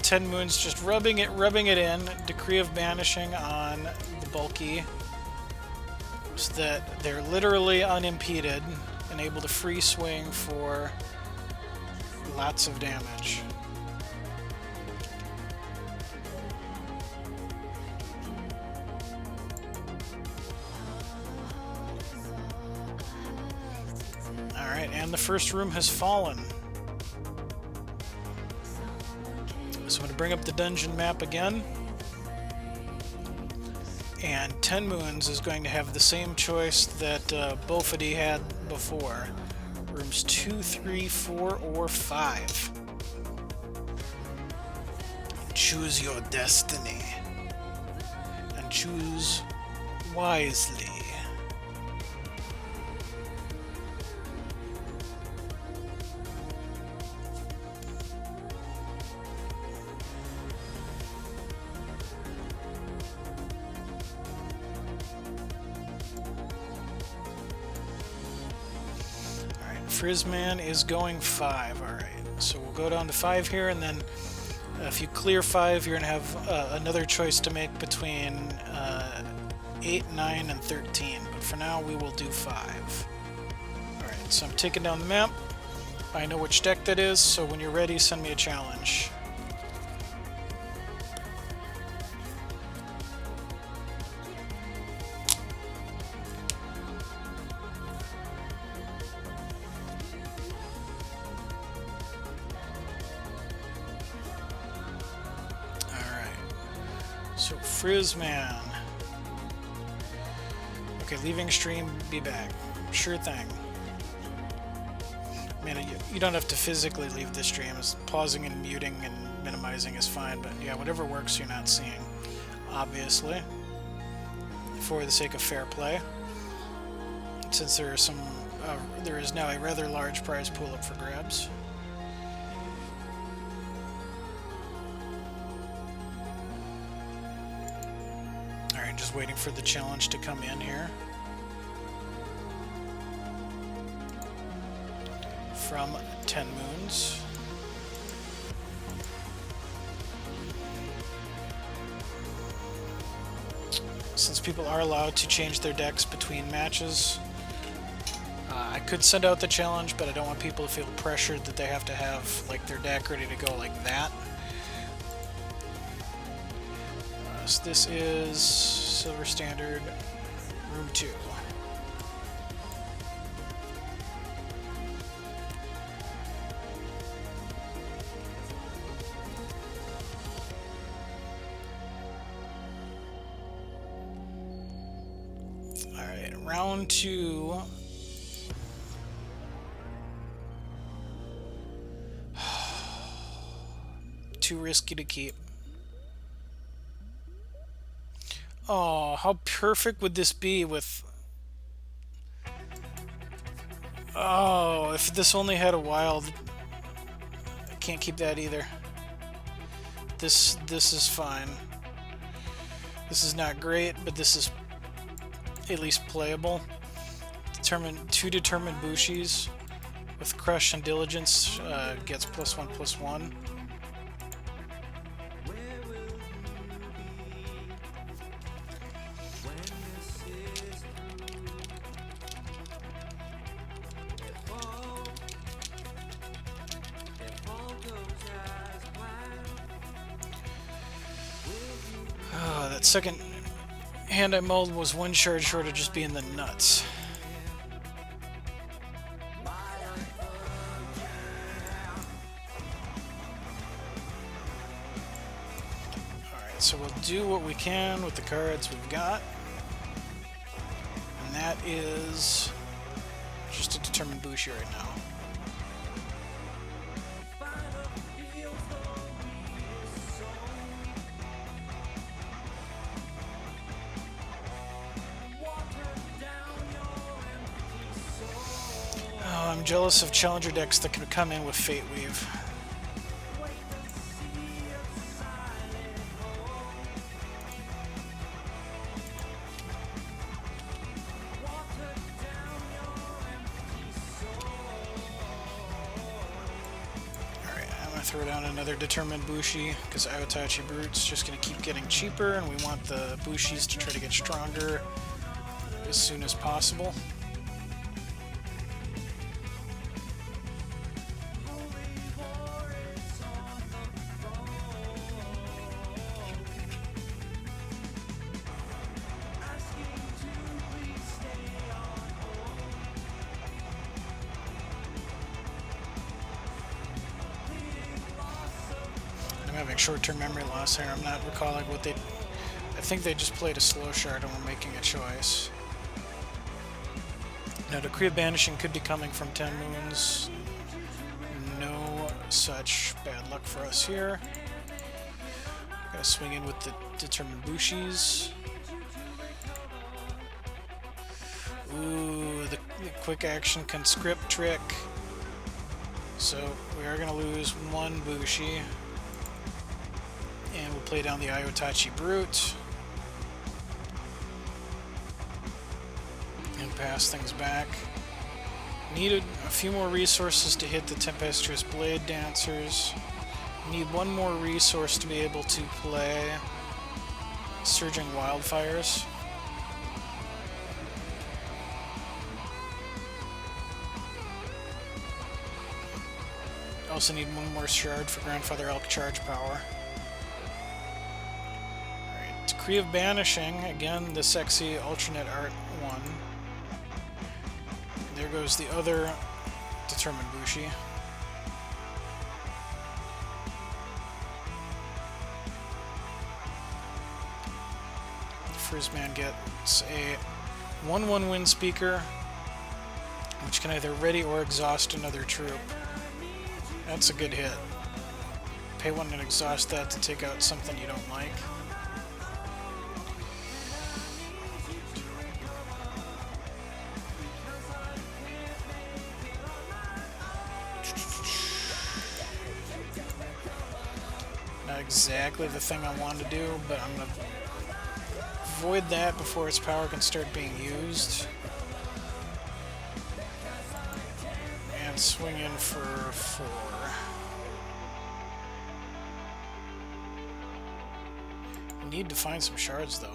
TenMoons just rubbing it in. Decree of Banishing on the bulky, so that they're literally unimpeded and able to free swing for lots of damage. Alright, and the first room has fallen. So I'm going to bring up the dungeon map again. And TenMoons is going to have the same choice that Bofedy had before. Rooms 2, 3, 4, or 5. Choose your destiny. And choose wisely. Frizzman is going 5. Alright, so we'll go down to 5 here, and then if you clear 5, you're going to have another choice to make between 8, 9, and 13. But for now, we will do 5. Alright, so I'm taking down the map. I know which deck that is, so when you're ready, send me a challenge. So, Frizzman. Okay, leaving stream, be back. Sure thing. Man, you don't have to physically leave the stream. Pausing and muting and minimizing is fine, but yeah, whatever works you're not seeing. Obviously. For the sake of fair play. Since there is now a rather large prize pool up for grabs. Alright, just waiting for the challenge to come in here. From TenMoons. Since people are allowed to change their decks between matches, I could send out the challenge, but I don't want people to feel pressured that they have to have like their deck ready to go like that. So this is Silver Standard, Room 2. Alright, round 2. Too risky to keep. Oh, how perfect would this be with... Oh, if this only had a wild... I can't keep that either. This is fine. This is not great, but this is at least playable. Two determined Bushis with Crush and Diligence gets +1/+1. That second hand I mulled was one shard short of just being the nuts. Alright, so we'll do what we can with the cards we've got. And that is just a determined Bushi right now. I'm jealous of challenger decks that can come in with Fate Weave. Alright, I'm going to throw down another Determined Bushi, because Iotachi Brute's just going to keep getting cheaper, and we want the Bushis to try to get stronger as soon as possible. I'm having short-term memory loss here. I'm not recalling what they... I think they just played a slow shard and were making a choice. Now, Decree of Banishing could be coming from TenMoons. No such bad luck for us here. Gotta swing in with the Determined Bushis. Ooh, the quick action conscript trick. So, we are gonna lose one Bushi. And we'll play down the Iotachi Brute. And pass things back. Needed a few more resources to hit the Tempestuous Blade Dancers. Need one more resource to be able to play Surging Wildfires. Also need one more shard for Grandfather Elk Charge Power. Alright, Decree of Banishing, again the sexy alternate art one. There goes the other Determined Bushi. First man gets a 1/1 wind speaker, which can either ready or exhaust another troop. That's a good hit. Pay 1 and exhaust that to take out something you don't like. Not exactly the thing I want to do, but I'm going to avoid that before its power can start being used. And swing in for 4. I need to find some shards, though.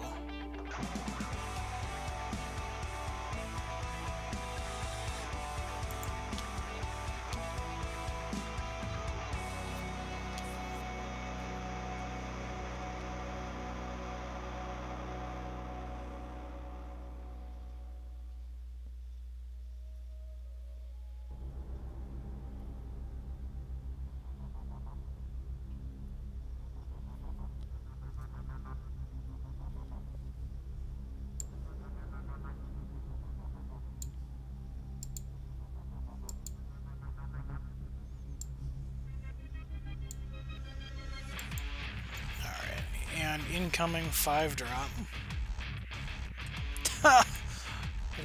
And incoming 5-drop.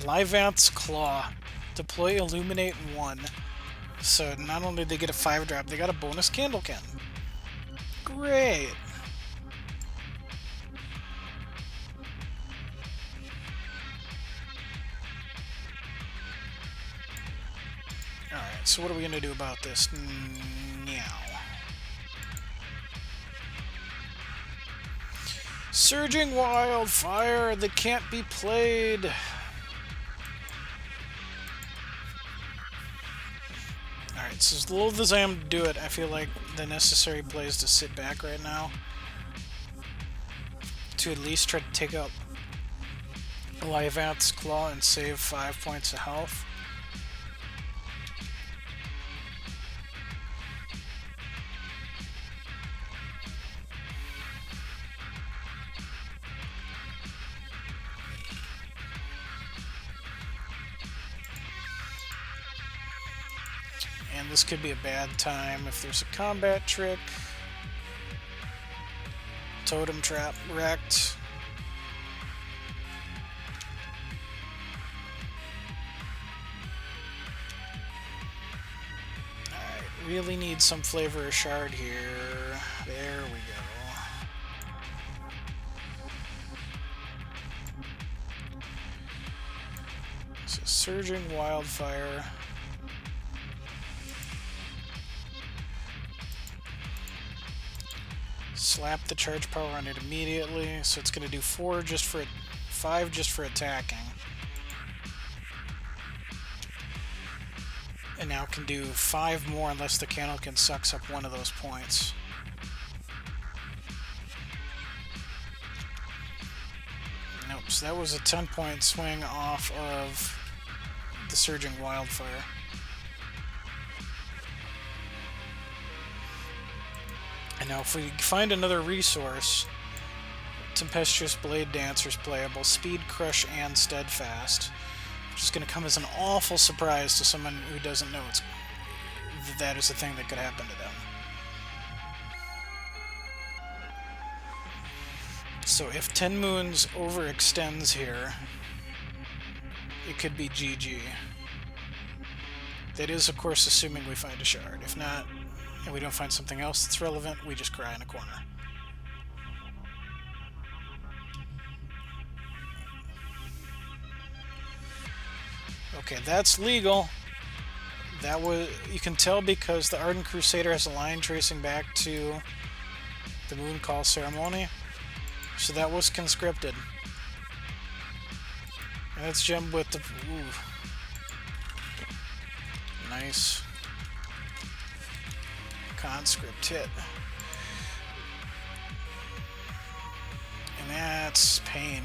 Livanth's Claw. Deploy Illuminate 1. So not only did they get a 5-drop, they got a bonus Candlekin. Great! Alright, so what are we going to do about this? Meow. Surging Wildfire that can't be played. Alright, so as little as I am to do it, I feel like the necessary play is to sit back right now. To at least try to take out Livanth's Claw and save 5 points of health. And this could be a bad time if there's a combat trick. Totem Trap wrecked. Alright, really need some flavor of shard here. There we go. So Surging Wildfire. Slap the charge power on it immediately, so it's going to do 5 just for attacking. And now can do 5 more unless the Candlekin sucks up one of those points. Nope, so that was a 10-point swing off of the Surging Wildfire. And now if we find another resource, Tempestuous Blade Dancer's playable, Speed, Crush, and Steadfast, which is going to come as an awful surprise to someone who doesn't know that is a thing that could happen to them. So if TenMoons overextends here, it could be GG. That is, of course, assuming we find a shard. If not, and we don't find something else that's relevant, we just cry in a corner. Okay, that's legal. That was, you can tell because the Ardent Crusader has a line tracing back to the Moon Call ceremony. So that was conscripted. And that's gemmed with the... Ooh. Nice. Conscript hit. And that's pain.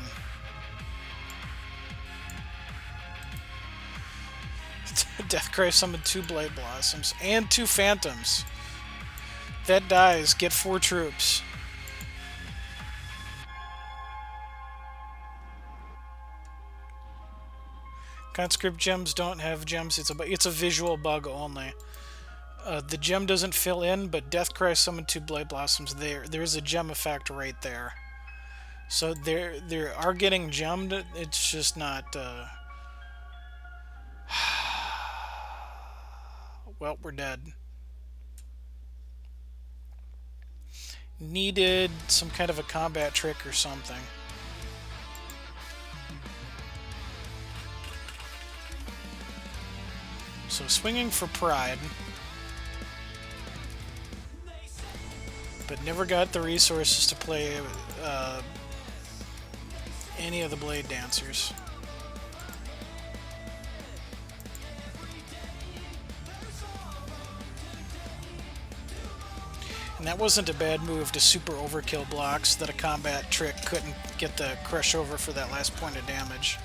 Deathcry summoned 2 Blight Blossoms and 2 Phantoms. That dies. Get 4 troops. Conscript gems don't have gems. It's a visual bug only. The gem doesn't fill in, but Deathcry summoned 2 Blight Blossoms. There's a gem effect right there. So they are getting gemmed. It's just not. Well, we're dead. Needed some kind of a combat trick or something. So swinging for Pride. But never got the resources to play any of the Blade Dancers. And that wasn't a bad move to super overkill blocks that a combat trick couldn't get the crush over for that last point of damage.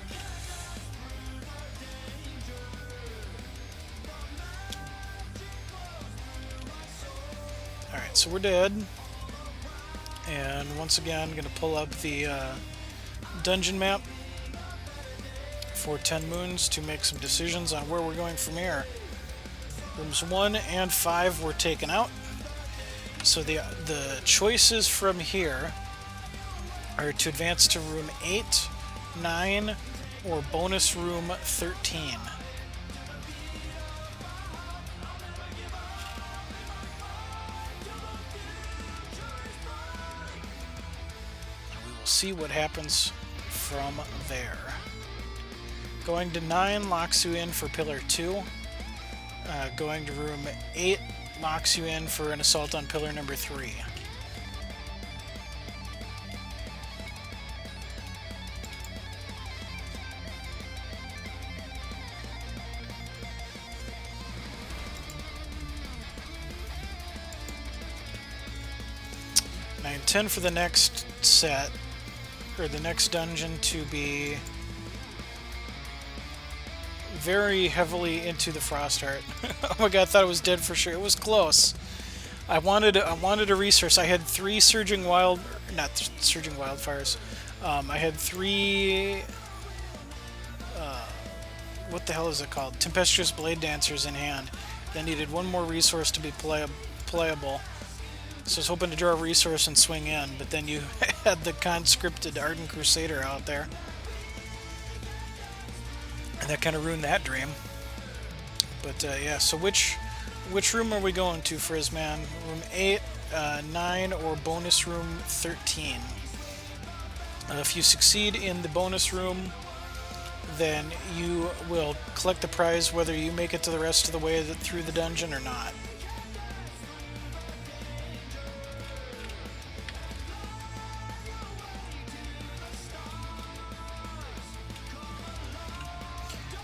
Alright, so we're dead. And once again, I'm going to pull up the dungeon map for TenMoons to make some decisions on where we're going from here. Rooms 1 and 5 were taken out. So the choices from here are to advance to room 8, 9, or bonus room 13. We will see what happens from there. Going to 9 locks you in for Pillar 2. Going to room 8 locks you in for an assault on Pillar number 3. I intend for the next set, or the next dungeon, to be very heavily into the Frost Heart. Oh my god, I thought it was dead for sure. It was close. I wanted a resource. I had 3 surging wildfires. I had 3 what the hell is it called? Tempestuous Blade Dancers in hand. I needed 1 more resource to be playable. So I was hoping to draw a resource and swing in, but then you had the conscripted Ardent Crusader out there. And that kind of ruined that dream. But yeah, so which room are we going to, Frizzman? Room 8, 9, or bonus room 13? If you succeed in the bonus room, then you will collect the prize whether you make it to the rest of the way through the dungeon or not.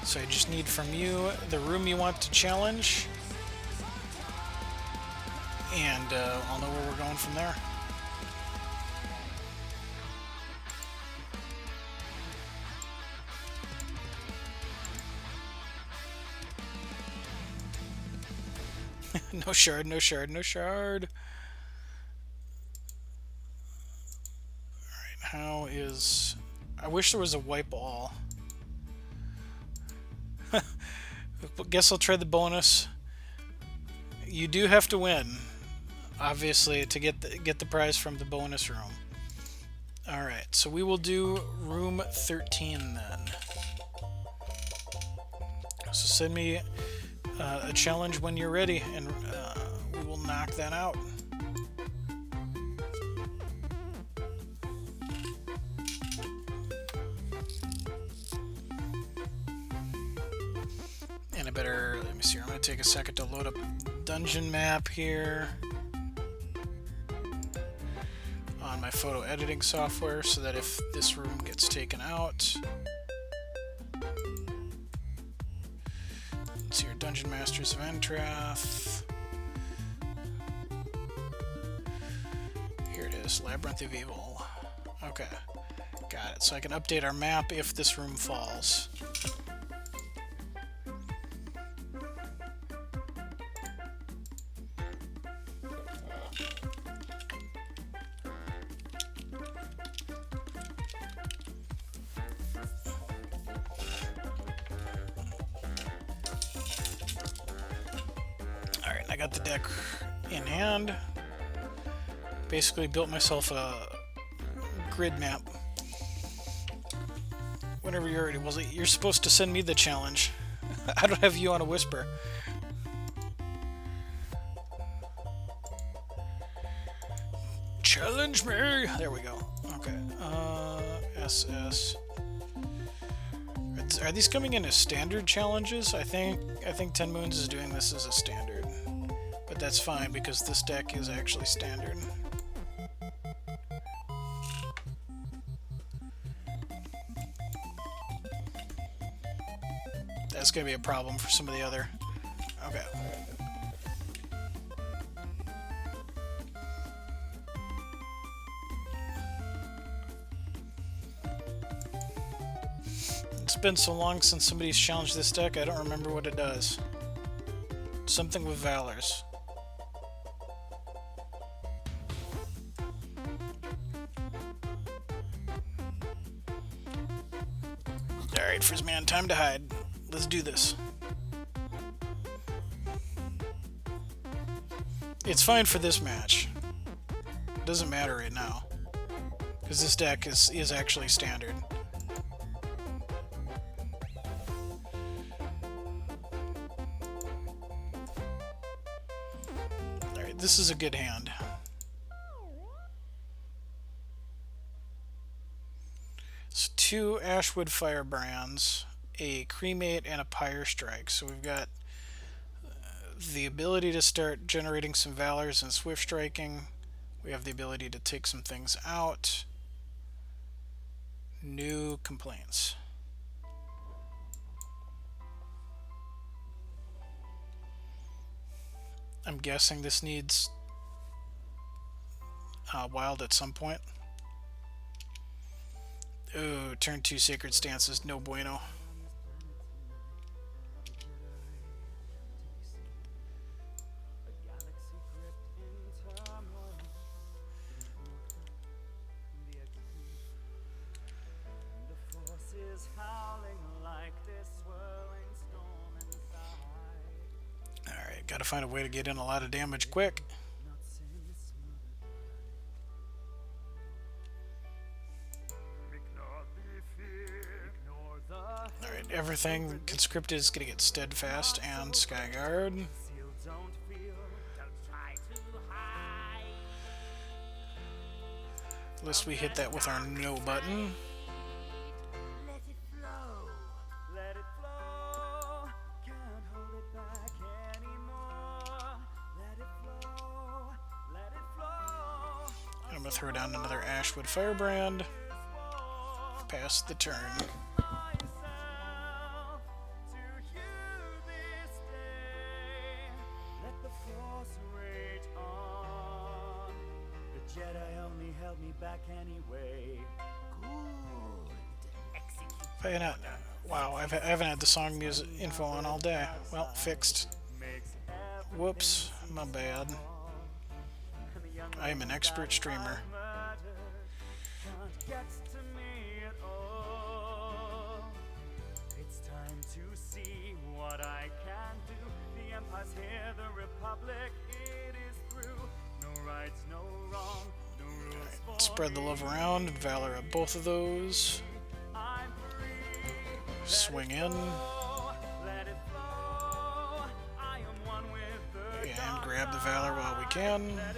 So I just need from you the room you want to challenge, and I'll know where we're going from there. No shard, no shard, no shard. Alright, how is... I wish there was a wipe all. Guess I'll try the bonus. You do have to win, obviously, to get the prize from the bonus room. Alright, so we will do room 13 then. So send me a challenge when you're ready, and we will knock that out. And I better, let me see, I'm going to take a second to load up dungeon map here on my photo editing software, so that if this room gets taken out, let's see here, Dungeon Masters of Entrath. Here it is, Labyrinth of Evil. Okay, got it. So I can update our map if this room falls. got the deck in hand. Basically built myself a grid map. Whenever you're ready, Woolsey, you're supposed to send me the challenge. I don't have you on a whisper. Challenge me! There we go. Okay. SS. Are these coming in as standard challenges? I think TenMoons is doing this as a standard. But that's fine because this deck is actually standard. That's gonna be a problem for some of the other. Okay. It's been so long since somebody's challenged this deck, I don't remember what it does. Something with Valors. Alright, Frizzman, time to hide. Let's do this. It's fine for this match. It doesn't matter right now. Because this deck is actually standard. Alright, this is a good hand. It's 2 Ashwood Firebrands, a Cremate, and a Pyre Strike. So we've got the ability to start generating some Valors and Swift Striking. We have the ability to take some things out. New complaints. I'm guessing this needs wild at some point. Ooh, turn 2 Sacred Stances, no bueno. Alright, gotta find a way to get in a lot of damage quick. Alright, everything conscripted is gonna get Steadfast and Skyguard. Unless we hit that with our no button. I'm gonna throw down another Ashwood Firebrand. Pass the turn. Wow, I haven't had the song music info on all day. Well, fixed. Whoops, my bad. I am an expert streamer. It's time to see what I can do. The Empire's here, the Republic, it is through. No rights, no wrong, no rules. Spread the love around, Valor at both of those. Swing in. And grab the Valor while we can. And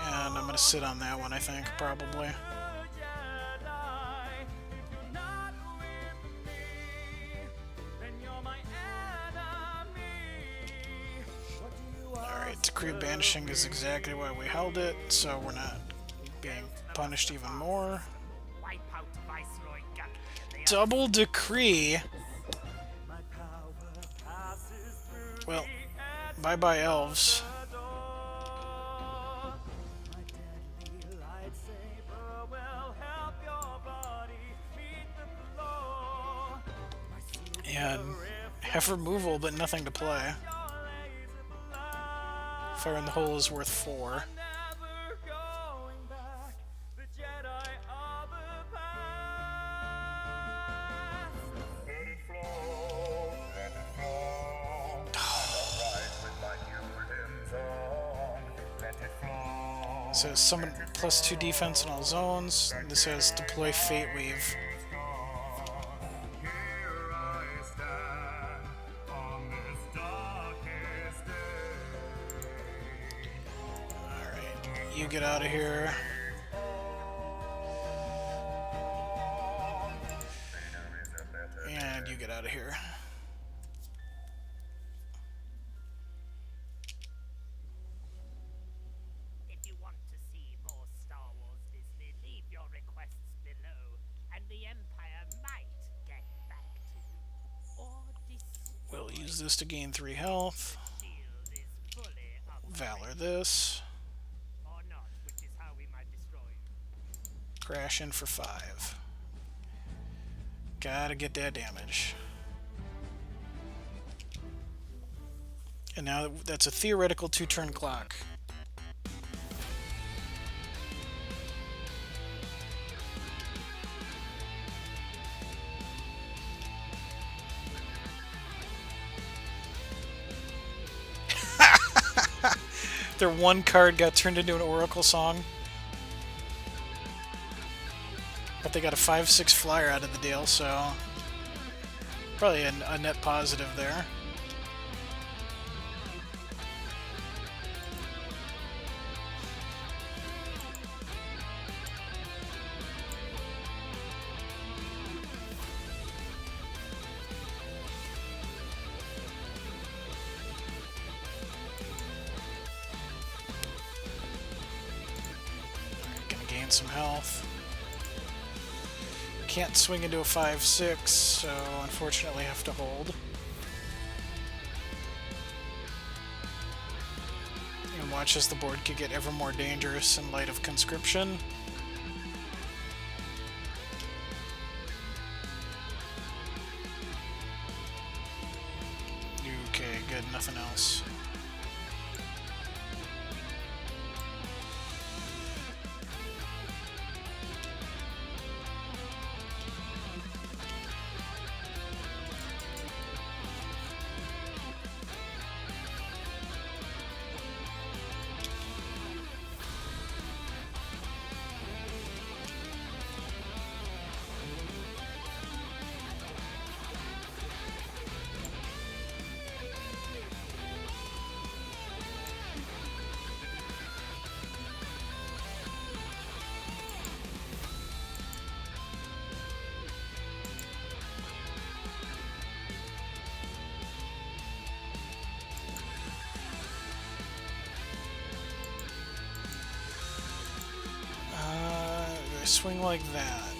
I'm going to sit on that one, I think, probably. Alright, Decree of Banishing is exactly why we held it, so we're not being punished even more. Double Decree. Well, bye-bye elves. And have removal, but nothing to play. Fire in the Hole is worth 4. says summon +2 defense in all zones. This says deploy Fate Weave. Alright, you get out of here. And you get out of here. We'll use this to gain 3 health. Valor this. Crash in for 5. Gotta get that damage. And now that's a theoretical 2-turn clock. Their one card got turned into an Oracle song. But they got a 5/6 flyer out of the deal, so probably a net positive there. Gonna gain some health. Can't swing into a 5/6, so unfortunately have to hold. And watch as the board could get ever more dangerous in light of conscription. Okay, good, nothing else. Swing like that.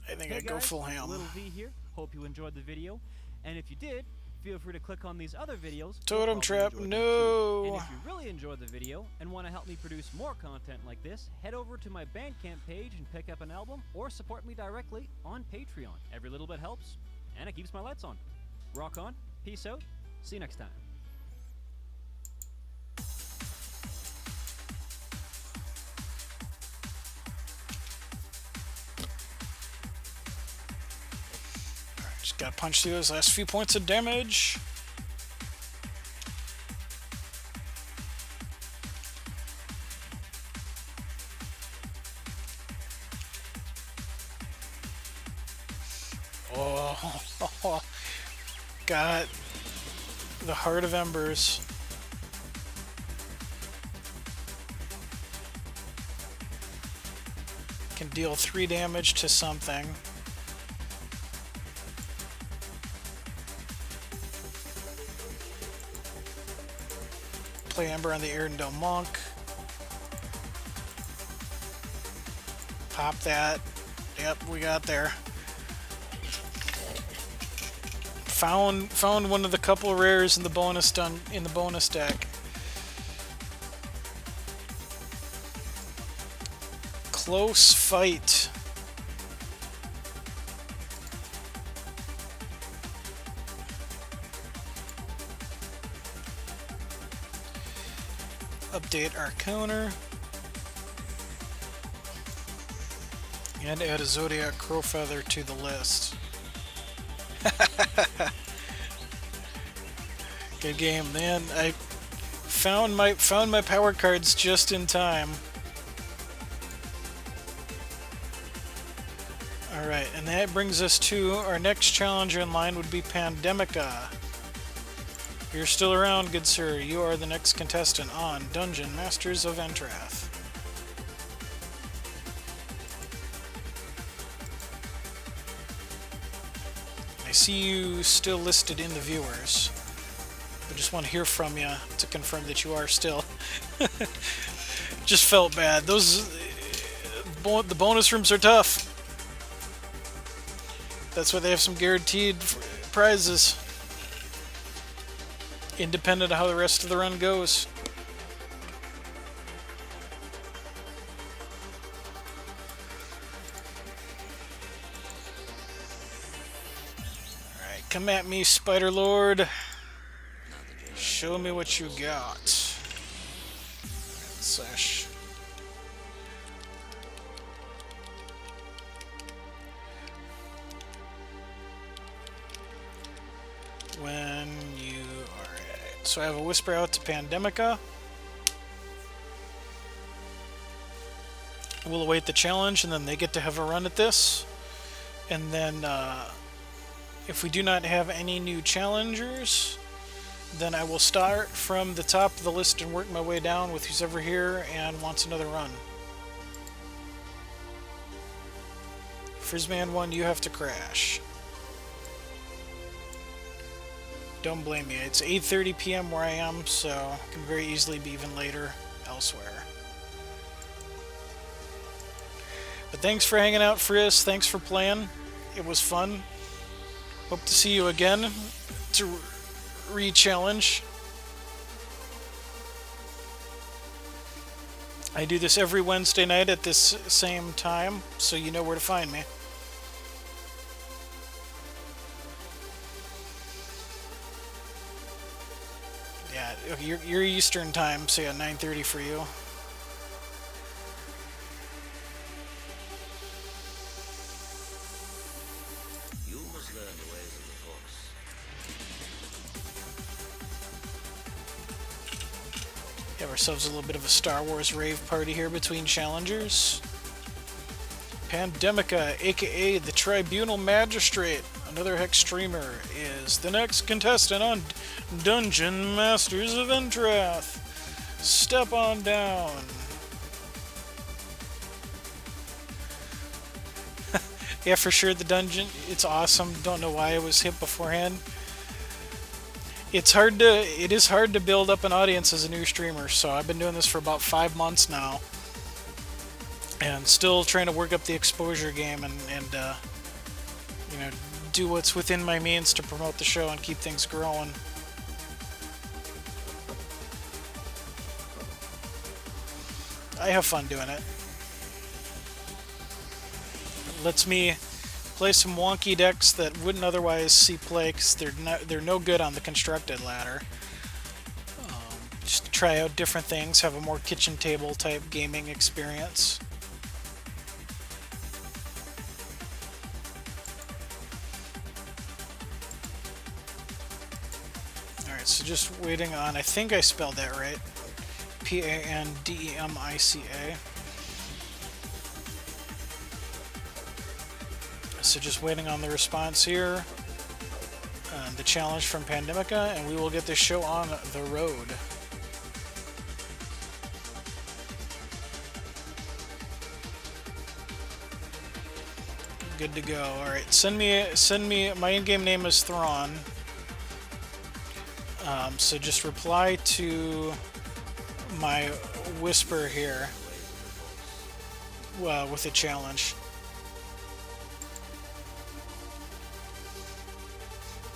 I think I'd go full ham. Little V here. Hope you enjoyed the video, and if you did, feel free to click on these other videos. Totem trap, no. And if you really enjoyed the video and want to help me produce more content like this, head over to my Bandcamp page and pick up an album, or support me directly on Patreon. Every little bit helps, and it keeps my lights on. Rock on. Peace out. See you next time. Just gotta punch through those last few points of damage. Oh, got the Heart of Embers. Can deal 3 damage to something. Play Ember on the Arendelle Monk. Pop that. Yep, we got there. Found one of the couple rares in the bonus deck. Close fight. Update our counter. And add a Zodiac Crowfeather to the list. Good game, man. I found my power cards just in time. Alright, and that brings us to our next challenger in line would be Pandemica. You're still around, good sir. You are the next contestant on Dungeon Masters of Entrath. I see you still listed in the viewers. I just want to hear from you to confirm that you are still. Just felt bad. The bonus rooms are tough. That's why they have some guaranteed prizes, independent of how the rest of the run goes. Alright, come at me, Spider Lord. Show me what you got. Slash. When you are... So I have a whisper out to Pandemica. We'll await the challenge, and then they get to have a run at this. And then, if we do not have any new challengers, then I will start from the top of the list and work my way down with who's ever here and wants another run. Frizzman 1, you have to crash. Don't blame me. It's 8:30 p.m. where I am, so it can very easily be even later elsewhere. But thanks for hanging out, Frizz. Thanks for playing. It was fun. Hope to see you again to re-challenge. I do this every Wednesday night at this same time, so you know where to find me. Yeah, you're Eastern time, so yeah, 9:30 for you. You must learn the ways of the Force. Have ourselves a little bit of a Star Wars rave party here between challengers. Pandemica, aka the Tribunal Magistrate, another Hex streamer, is the next contestant on Dungeon Masters of Entrath. Step on down. Yeah, for sure, the dungeon, it's awesome. Don't know why I was hit beforehand. It is hard to build up an audience as a new streamer, so I've been doing this for about 5 months now. And still trying to work up the exposure game and you know, do what's within my means to promote the show and keep things growing. I have fun doing it. It lets me play some wonky decks that wouldn't otherwise see play because they're no good on the constructed ladder. Just to try out different things, have a more kitchen table type gaming experience. Alright, so just waiting on, I think I spelled that right. Pandemica. So just waiting on the response here. The challenge from Pandemica, and we will get this show on the road. Good to go. Alright, send me, my in-game name is Thrawn. So just reply to my whisper here with a challenge.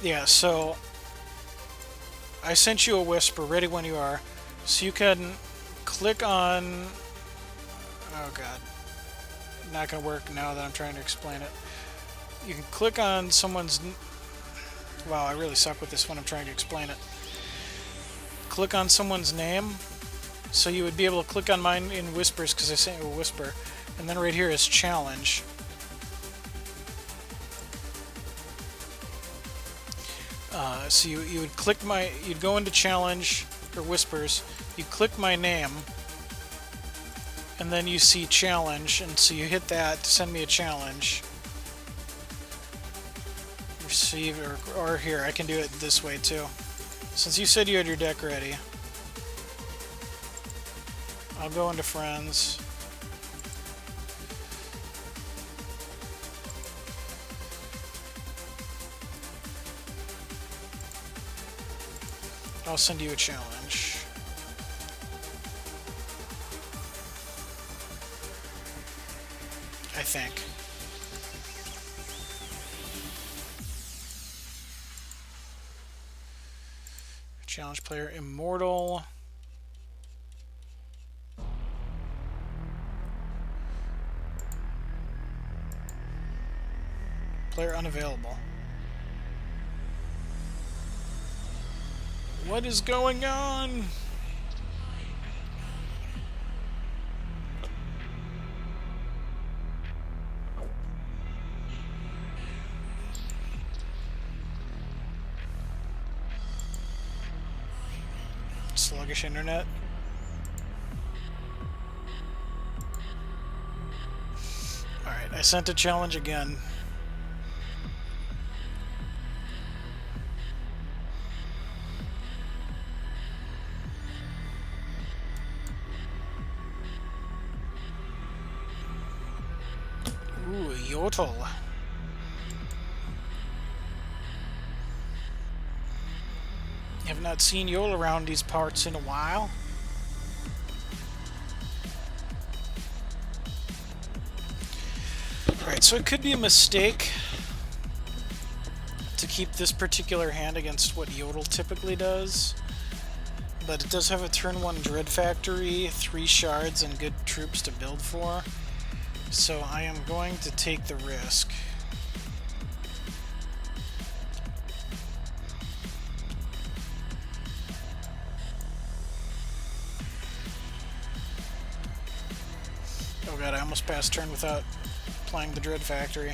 Yeah, so I sent you a whisper, ready when you are, so you can click on, oh god, not gonna work now that I'm trying to explain it. You can click on someone's, wow, I really suck with this when I'm trying to explain it. Click on someone's name, so you would be able to click on mine in whispers because I sent you a whisper, and then right here is challenge. So you would click you'd go into challenge or whispers, you click my name, and then you see challenge, and so you hit that to send me a challenge. Receive, or here, I can do it this way too. Since you said you had your deck ready, I'll go into friends. I'll send you a challenge. I think. Challenge player immortal. Player unavailable. What is going on? Sluggish internet. Alright, I sent a challenge again. Ooh, Yodel. Have not seen Yodel around these parts in a while. Alright, so it could be a mistake to keep this particular hand against what Yodel typically does. But it does have a turn 1 Dread Factory, 3 shards, and good troops to build for. So I am going to take the risk. Oh god, I almost passed turn without playing the Dread Factory.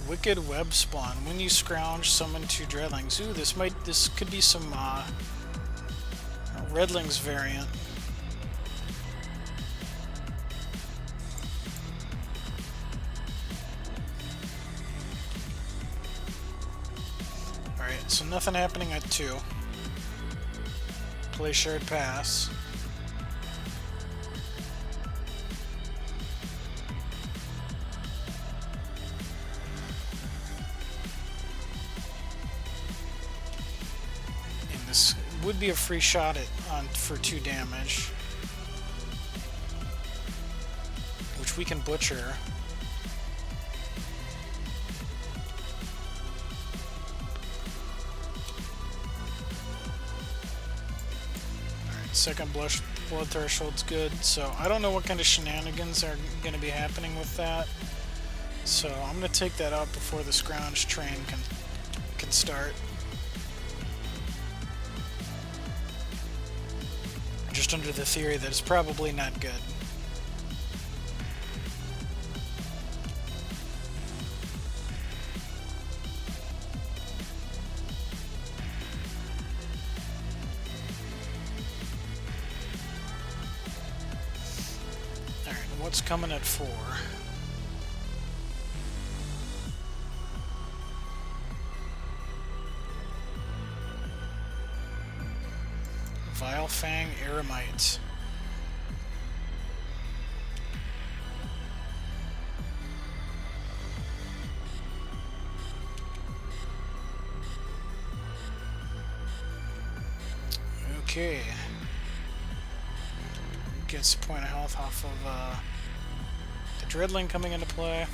Wicked Web Spawn. When you scrounge, summon 2 Dreadlings. Ooh, this could be some Redlings variant. Alright, so nothing happening at 2. Play Shared Pass. This would be a free shot for 2 damage, which we can butcher. Alright, second blood threshold's good, so I don't know what kind of shenanigans are going to be happening with that. So I'm going to take that out before the scrounge train can start. Just under the theory that it's probably not good. Alright, what's coming at 4? Vilefang Eremite. Okay. Gets a point of health off of the Dreadling coming into play.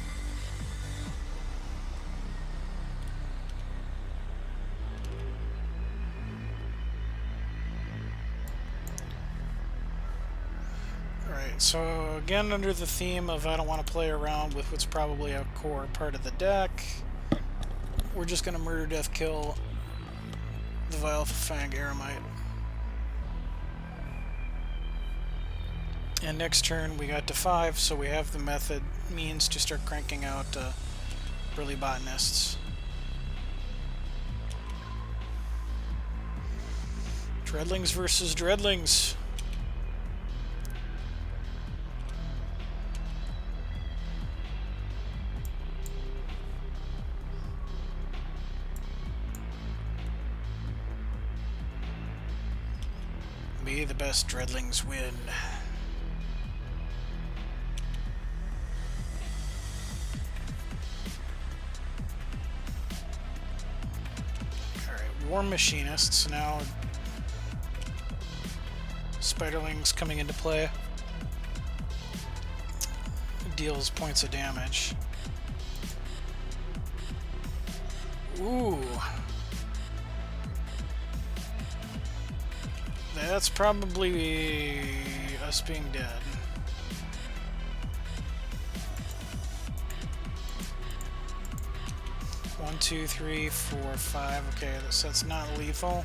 Alright, so again under the theme of I don't want to play around with what's probably a core part of the deck, we're just going to murder death kill the Vile Fang Eremite. And next turn we got to 5, so we have the means to start cranking out early botanists. Dreadlings versus Dreadlings. May the best Dreadlings win. Alright, War Machinists now. Spiderlings coming into play. Deals points of damage. Ooh. That's probably us being dead. One, two, three, four, five. Okay, that's not lethal.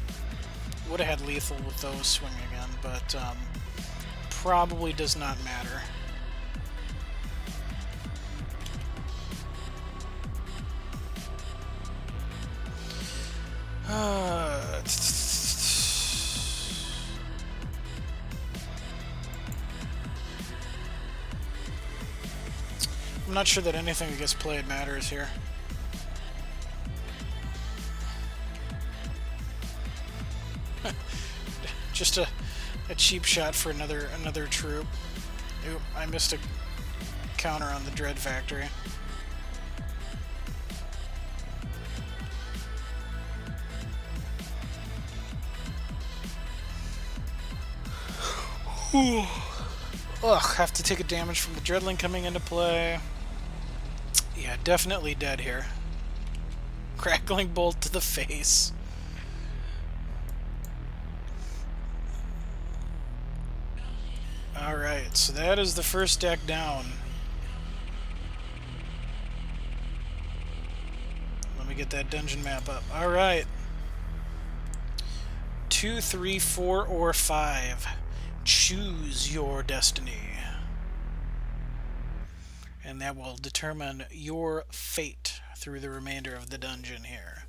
Would have had lethal with those swing again, but probably does not matter. I'm not sure that anything that gets played matters here. Just a cheap shot for another troop. Oop, I missed a counter on the Dread Factory. Ugh, have to take a damage from the Dreadling coming into play. Yeah, definitely dead here. Crackling bolt to the face. Alright, so that is the first deck down. Let me get that dungeon map up. Alright. 2, 3, 4, or 5. Choose your destiny. And that will determine your fate through the remainder of the dungeon here.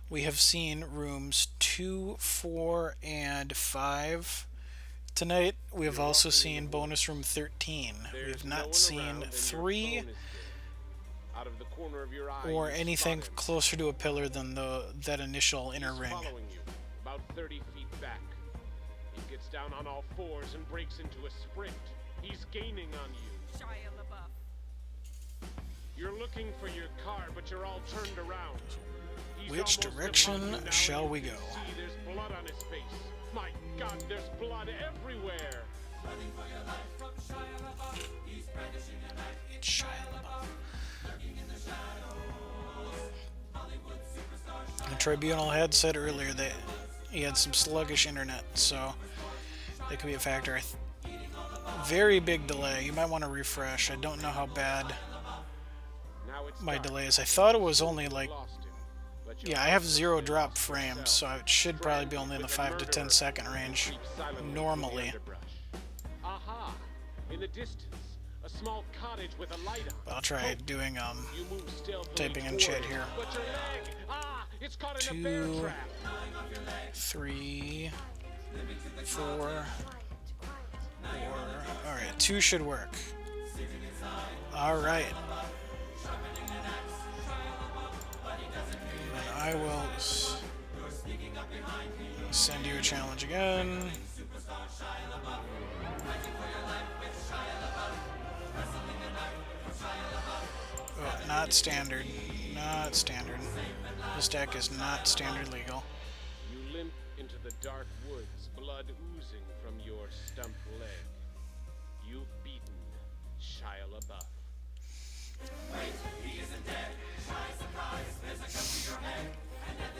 We have seen rooms 2, 4, and 5. Tonight, we have also seen bonus room 13. We have not seen 3 or anything closer to a pillar than that initial inner ring. About 30 feet back. He gets down on all fours and breaks into a sprint. He's gaining on you. Shia LaBeouf. You're looking for your car, but you're all turned around. He's Which almost direction above you now, shall and we you go? can see there's blood on his face. My God, there's blood everywhere. Running for your life from Shia LaBeouf. He's brandishing a knife. It's Shia LaBeouf. Lurking in the shadows. Hollywood superstar Shia. The Tribunal had said earlier that he had some sluggish internet, so that could be a factor. Very big delay. You might want to refresh. I don't know how bad Now it's my dark. delay is. I thought it was only like... Lost him, but you're Yeah, I have 0 drop frames, so it should probably be only in the 5 to 10 second range creep silently through the normally. underbrush. Aha! In the distance, a small cottage with a light on. But I'll try doing You move stealthily typing in toward chat it, here. But your leg! Ah! It's caught in a bear 2, trap. 3, 4, 4. Alright, 2 should work. Alright. And I will send you a challenge again. Oh, not standard. Not standard. This deck is not standard legal. You limp into the dark woods, blood oozing from your stumped leg. You've beaten Shia LaBeouf.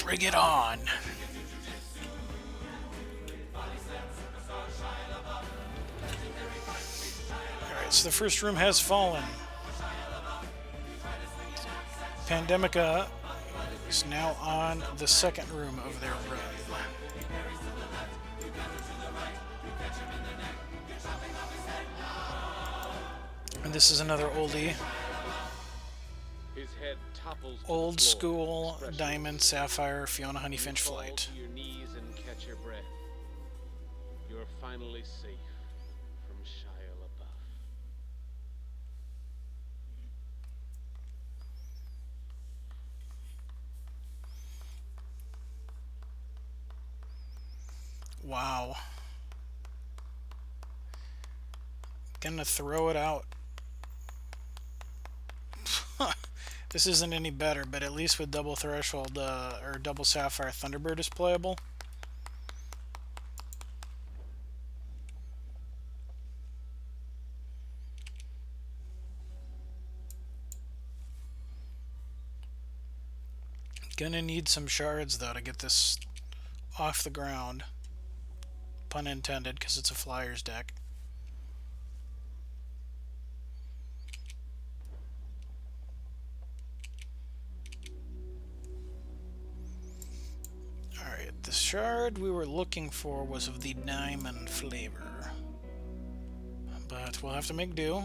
Bring it on! Alright, so the first room has fallen. Pandemica is now on the second room of their run. And this is another oldie. His head topples to the Old floor, school expressionless. Diamond, Sapphire, Fiona Honeyfinch You fall flight. to your knees and catch your breath. You're finally safe from Shia LaBeouf. Wow. Gonna throw it out. This isn't any better, but at least with double threshold or double sapphire, Thunderbird is playable. Gonna need some shards though to get this off the ground. Pun intended, because it's a Flyers deck. Alright, the shard we were looking for was of the diamond flavor. But we'll have to make do.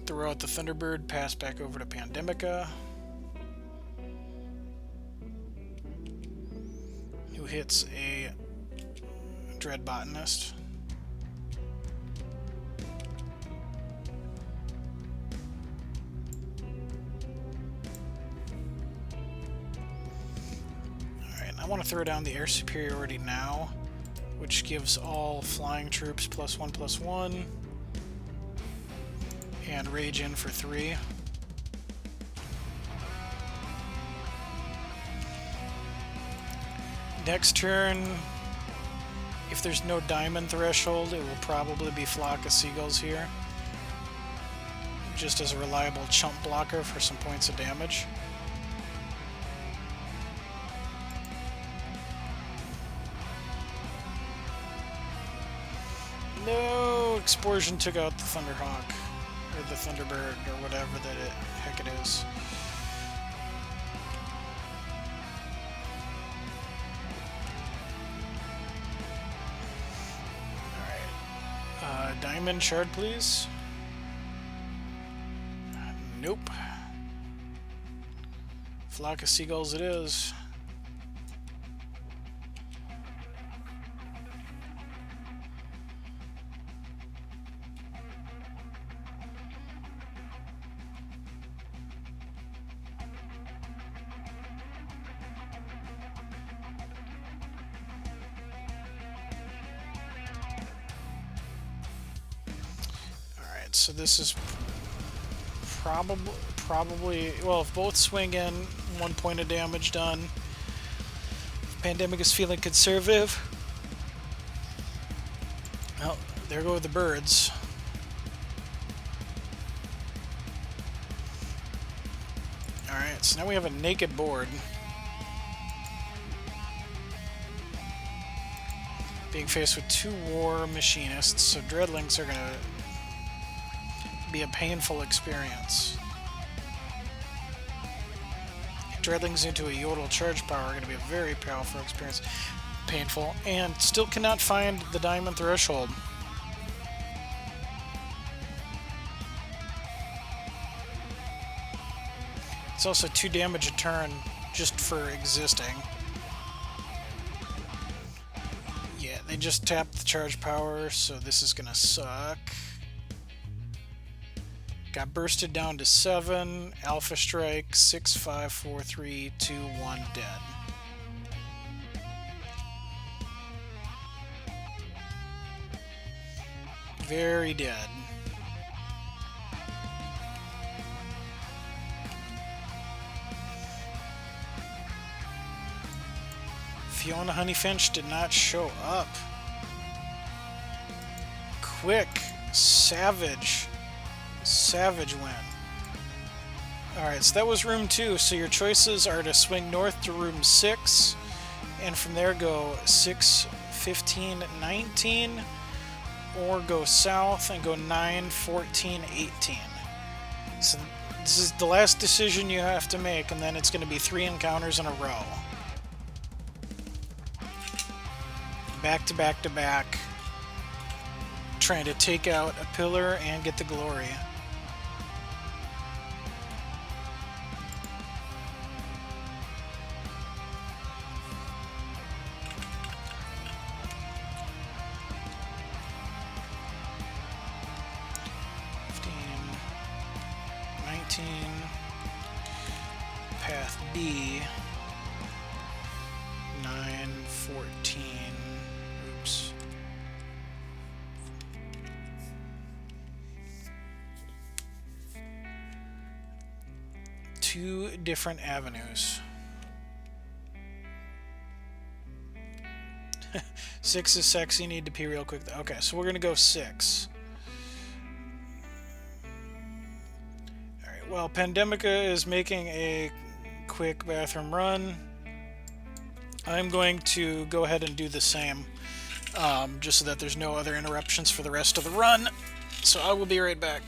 Throw out the Thunderbird, pass back over to Pandemica. Who hits a Dread Botanist. Alright, I want to throw down the air superiority now, which gives all flying troops +1/+1. And rage in for 3. Next turn, if there's no diamond threshold, it will probably be Flock of Seagulls here. Just as a reliable chump blocker for some points of damage. No! Explosion took out the Thunderhawk. Or the Thunderbird, or whatever heck it is. Alright. Diamond shard, please. Nope. Flock of Seagulls it is. So this is probably well, if both swing in, 1 point of damage done. Pandemic is feeling conservative. Well, there go the birds. Alright, so now we have a naked board. Being faced with 2 war machinists, so dreadlings are gonna be a painful experience. Dreadlings into a Yodel charge power are going to be a very powerful experience. Painful, and still cannot find the diamond threshold. It's also 2 damage a turn just for existing. Yeah, they just tapped the charge power, so this is going to suck. Got bursted down to 7. Alpha strike. 6, 5, 4, 3, 2, 1. Dead. Very dead. Fiona Honeyfinch did not show up. Quick. Savage win. Alright, so that was room 2. So your choices are to swing north to room 6, and from there go 6, 15, 19, or go south and go 9, 14, 18. So this is the last decision you have to make, and then it's going to be 3 encounters in a row. Back to back to back. Trying to take out a pillar and get the glory. Path B, 9, 14, oops. Two different avenues. 6 is sexy, need to pee real quick. Okay, so we're gonna go 6. Alright, well, Pandemica is making a quick bathroom run. I'm going to go ahead and do the same, just so that there's no other interruptions for the rest of the run. So I will be right back.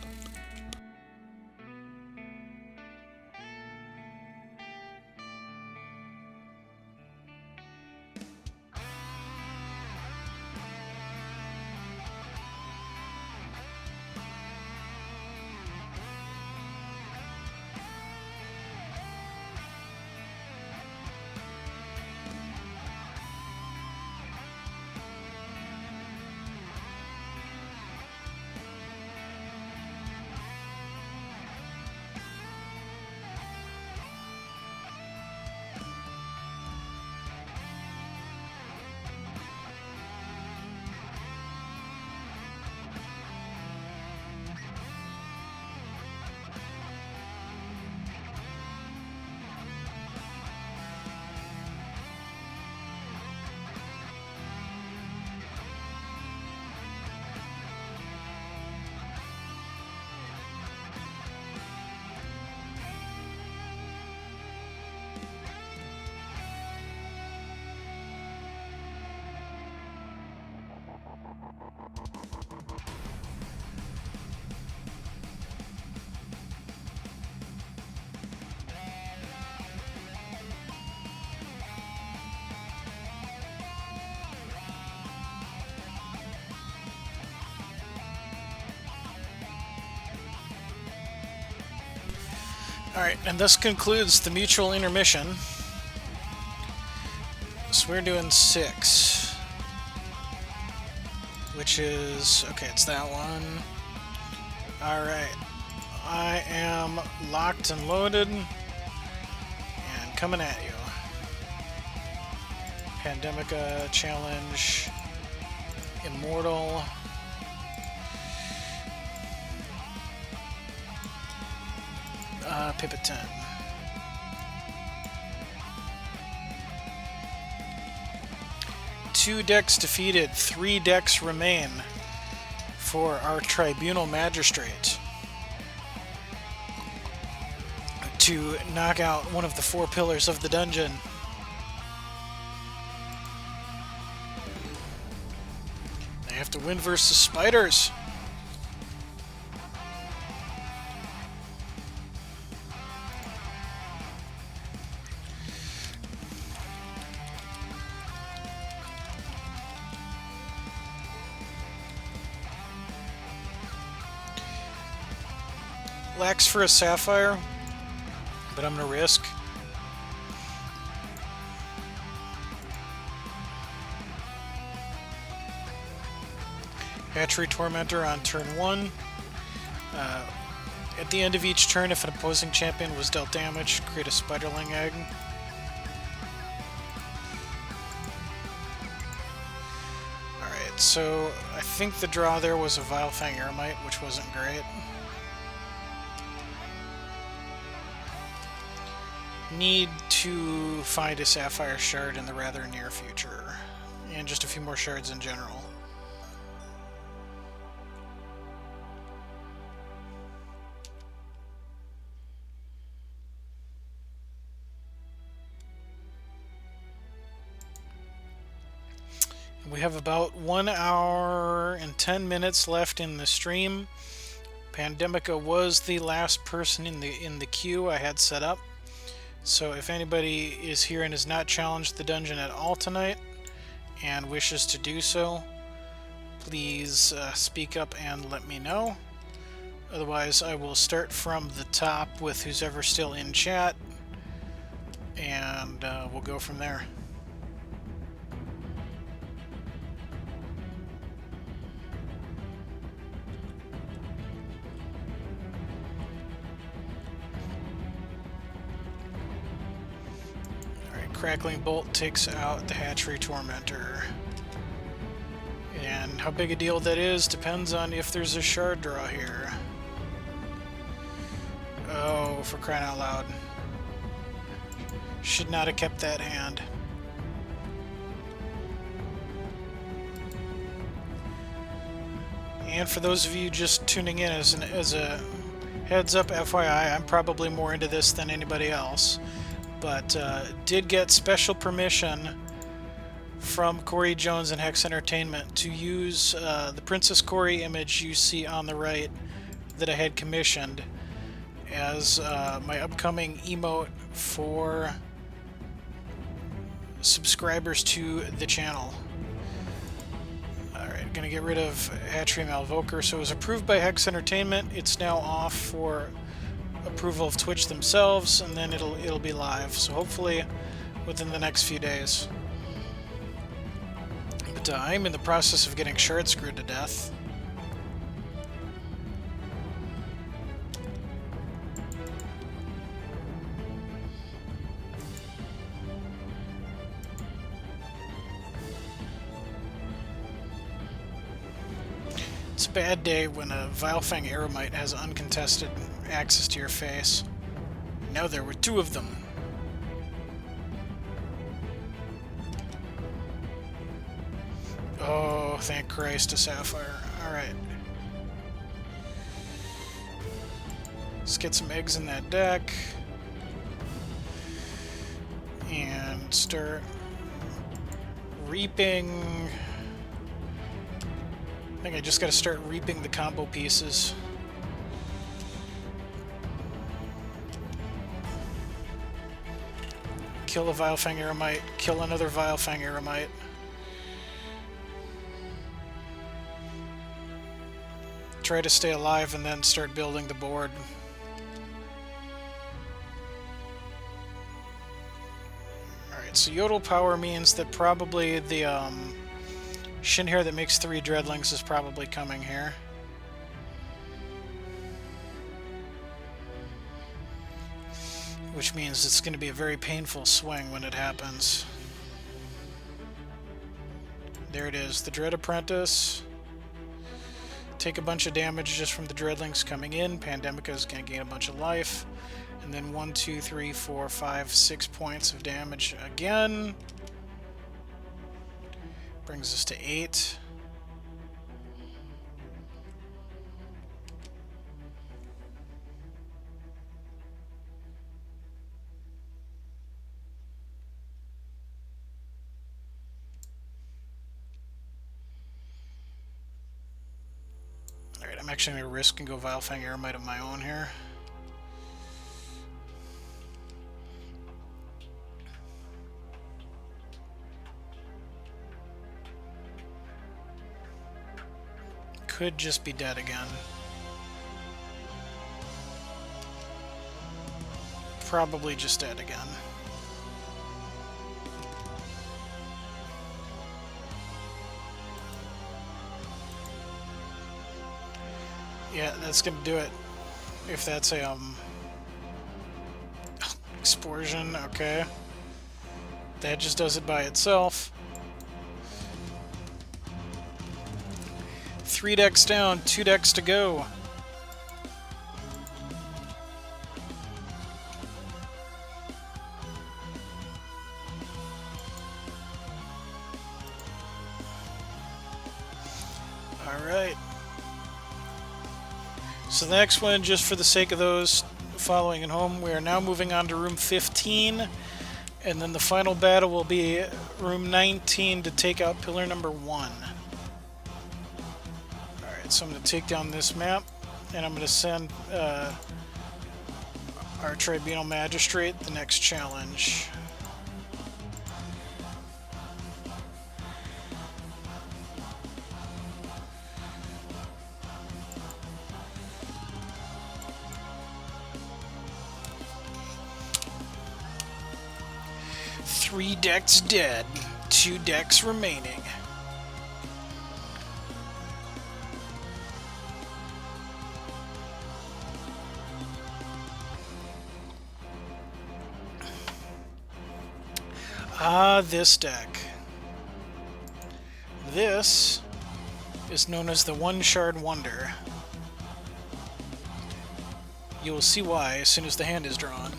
Alright, and this concludes the mutual intermission. So we're doing 6. Which is... okay, it's that one. Alright. I am locked and loaded. And coming at you. Pandemica, Challenge, Immortal... Pivot 10. Two decks defeated, 3 decks remain for our Tribunal Magistrate to knock out one of the 4 pillars of the dungeon. They have to win versus spiders. Lacks for a sapphire, but I'm gonna risk. Hatchery Tormentor on turn 1. At the end of each turn, if an opposing champion was dealt damage, create a spiderling egg. Alright, so I think the draw there was a Vilefang Eremite, which wasn't great. Need to find a Sapphire Shard in the rather near future, and just a few more shards in general. We have about 1 hour and 10 minutes left in the stream. Pandemica was the last person in the queue I had set up. So if anybody is here and has not challenged the dungeon at all tonight and wishes to do so, please speak up and let me know. Otherwise, I will start from the top with who's ever still in chat, and we'll go from there. Alright, Crackling Bolt takes out the Hatchery Tormentor. And how big a deal that is depends on if there's a shard draw here. Oh, for crying out loud. Should not have kept that hand. And for those of you just tuning in, as a heads up, FYI, I'm probably more into this than anybody else. But did get special permission from Corey Jones and Hex Entertainment to use the Princess Corey image you see on the right that I had commissioned as my upcoming emote for subscribers to the channel. Alright, gonna get rid of Hatchery Malvoker. So it was approved by Hex Entertainment. It's now off for approval of Twitch themselves, and then it'll be live. So hopefully within the next few days. But I'm in the process of getting shard screwed to death. It's a bad day when a Vilefang Eremite has uncontested access to your face. Now there were 2 of them. Oh, thank Christ, a Sapphire. Alright. Let's get some eggs in that deck. And start reaping. I think I just gotta start reaping the combo pieces. Kill a Vilefang Eremite, kill another Vilefang Eremite. Try to stay alive and then start building the board. Alright, so Yodel Power means that probably the Shinhair that makes 3 Dreadlings is probably coming here. Which means it's going to be a very painful swing when it happens. There it is, the Dread Apprentice. Take a bunch of damage just from the Dreadlings coming in. Pandemica is going to gain a bunch of life. And then 1, 2, 3, 4, 5, 6 points of damage again. Brings us to 8. Alright, I'm actually going to risk and go Vilefang Eremite of my own here. Could just be dead again. Probably just dead again. Yeah, that's gonna do it. If that's a explosion, okay. That just does it by itself. 3 decks down, 2 decks to go. Alright. So the next one, just for the sake of those following at home, we are now moving on to room 15. And then the final battle will be room 19 to take out pillar number 1. Alright, so I'm going to take down this map, and I'm going to send our Tribunal Magistrate the next challenge. Three decks dead, 2 decks remaining. Ah, this deck. This is known as the One Shard Wonder. You will see why as soon as the hand is drawn.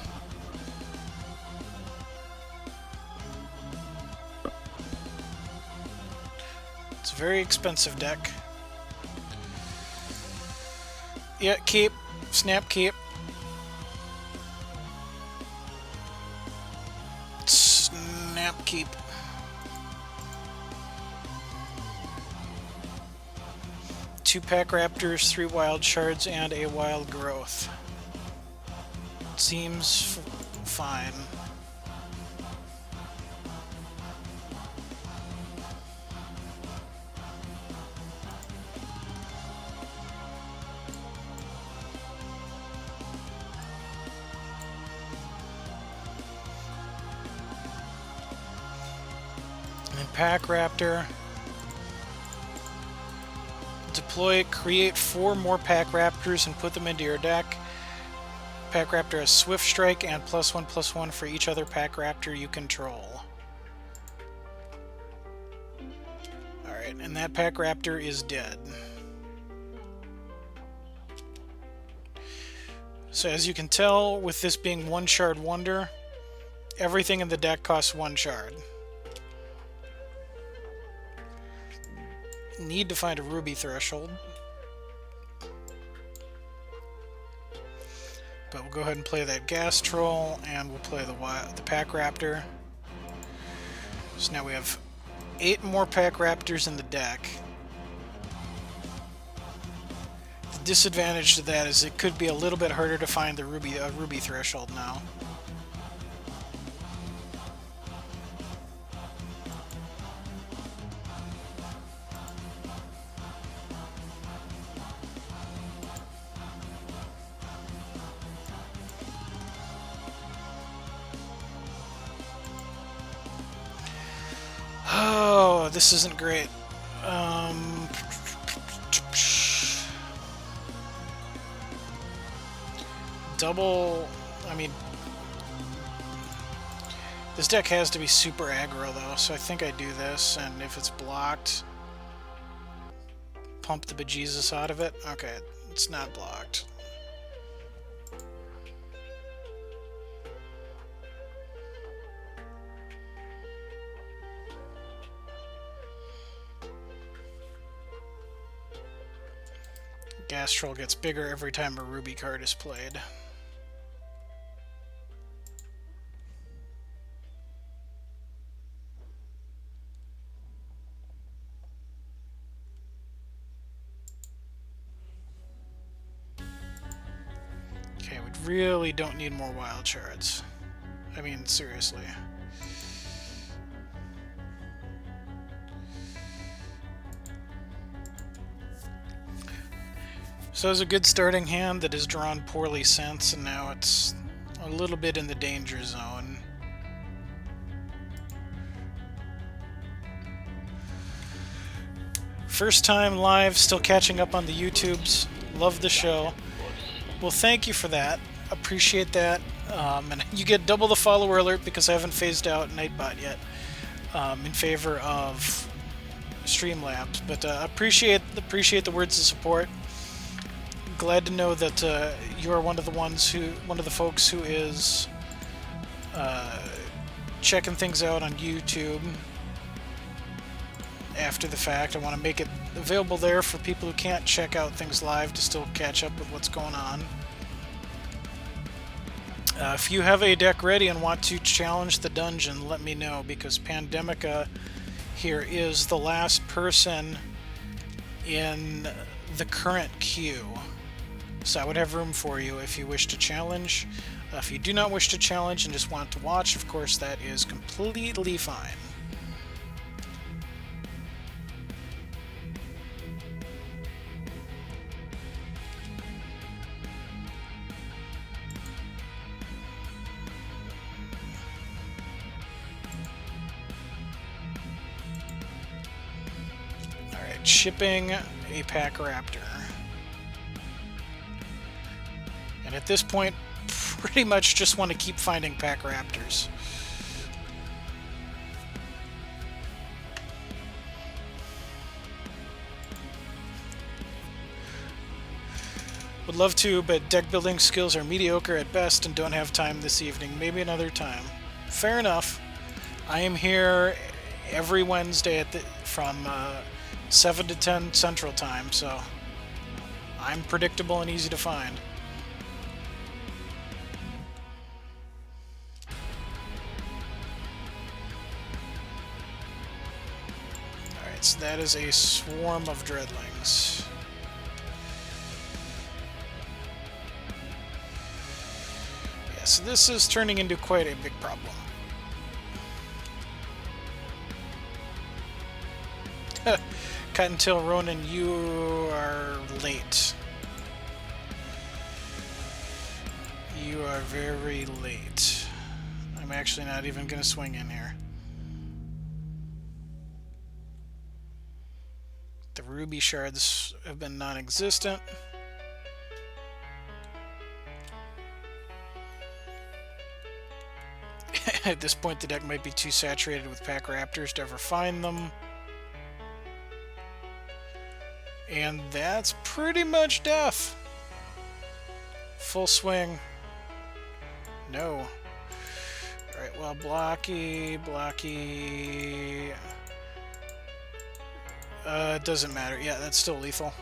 It's a very expensive deck. Yeah, keep. Snap keep. Snap keep. Two Pack Raptors, 3 Wild Shards, and a Wild Growth. Seems fine. And Pack Raptor. Deploy, create 4 more Pack Raptors and put them into your deck. Pack Raptor has Swift Strike and +1/+1 for each other Pack Raptor you control. Alright, and that Pack Raptor is dead. So as you can tell, with this being One Shard Wonder, everything in the deck costs 1 shard. Need to find a Ruby Threshold. But we'll go ahead and play that Gas Troll, and we'll play the Pack Raptor. So now we have 8 more Pack Raptors in the deck. The disadvantage to that is it could be a little bit harder to find the Ruby Threshold now. Oh, this isn't great. Double... I mean... This deck has to be super aggro, though, so I think I do this, and if it's blocked... Pump the bejesus out of it. Okay, it's not blocked. Gas Troll gets bigger every time a Ruby card is played. Okay, we really don't need more Wild Shards. I mean, seriously. So it's a good starting hand that has drawn poorly since, and now it's a little bit in the danger zone. First time live, still catching up on the YouTubes. Love the show. Well, thank you for that. Appreciate that. And you get double the follower alert because I haven't phased out Nightbot yet in favor of Streamlabs. But appreciate the words of support. Glad to know that you are one of the folks who is checking things out on YouTube after the fact. I want to make it available there for people who can't check out things live to still catch up with what's going on. If you have a deck ready and want to challenge the dungeon, let me know, because Pandemica here is the last person in the current queue. So I would have room for you if you wish to challenge. If you do not wish to challenge and just want to watch, of course, that is completely fine. Alright, shipping a Pack Raptor. And at this point, pretty much just want to keep finding Pack Raptors. Would love to, but deck building skills are mediocre at best and don't have time this evening. Maybe another time. Fair enough. I am here every Wednesday from 7 to 10 Central Time, so I'm predictable and easy to find. Alright, so that is a swarm of dreadlings. Yeah, so this is turning into quite a big problem. Cottontail Ronin, you are late. You are very late. I'm actually not even going to swing in here. The ruby shards have been non-existent. At this point, the deck might be too saturated with Pack Raptors to ever find them. And that's pretty much death. Full swing. No. Alright, well, blocky. It doesn't matter. Yeah, that's still lethal.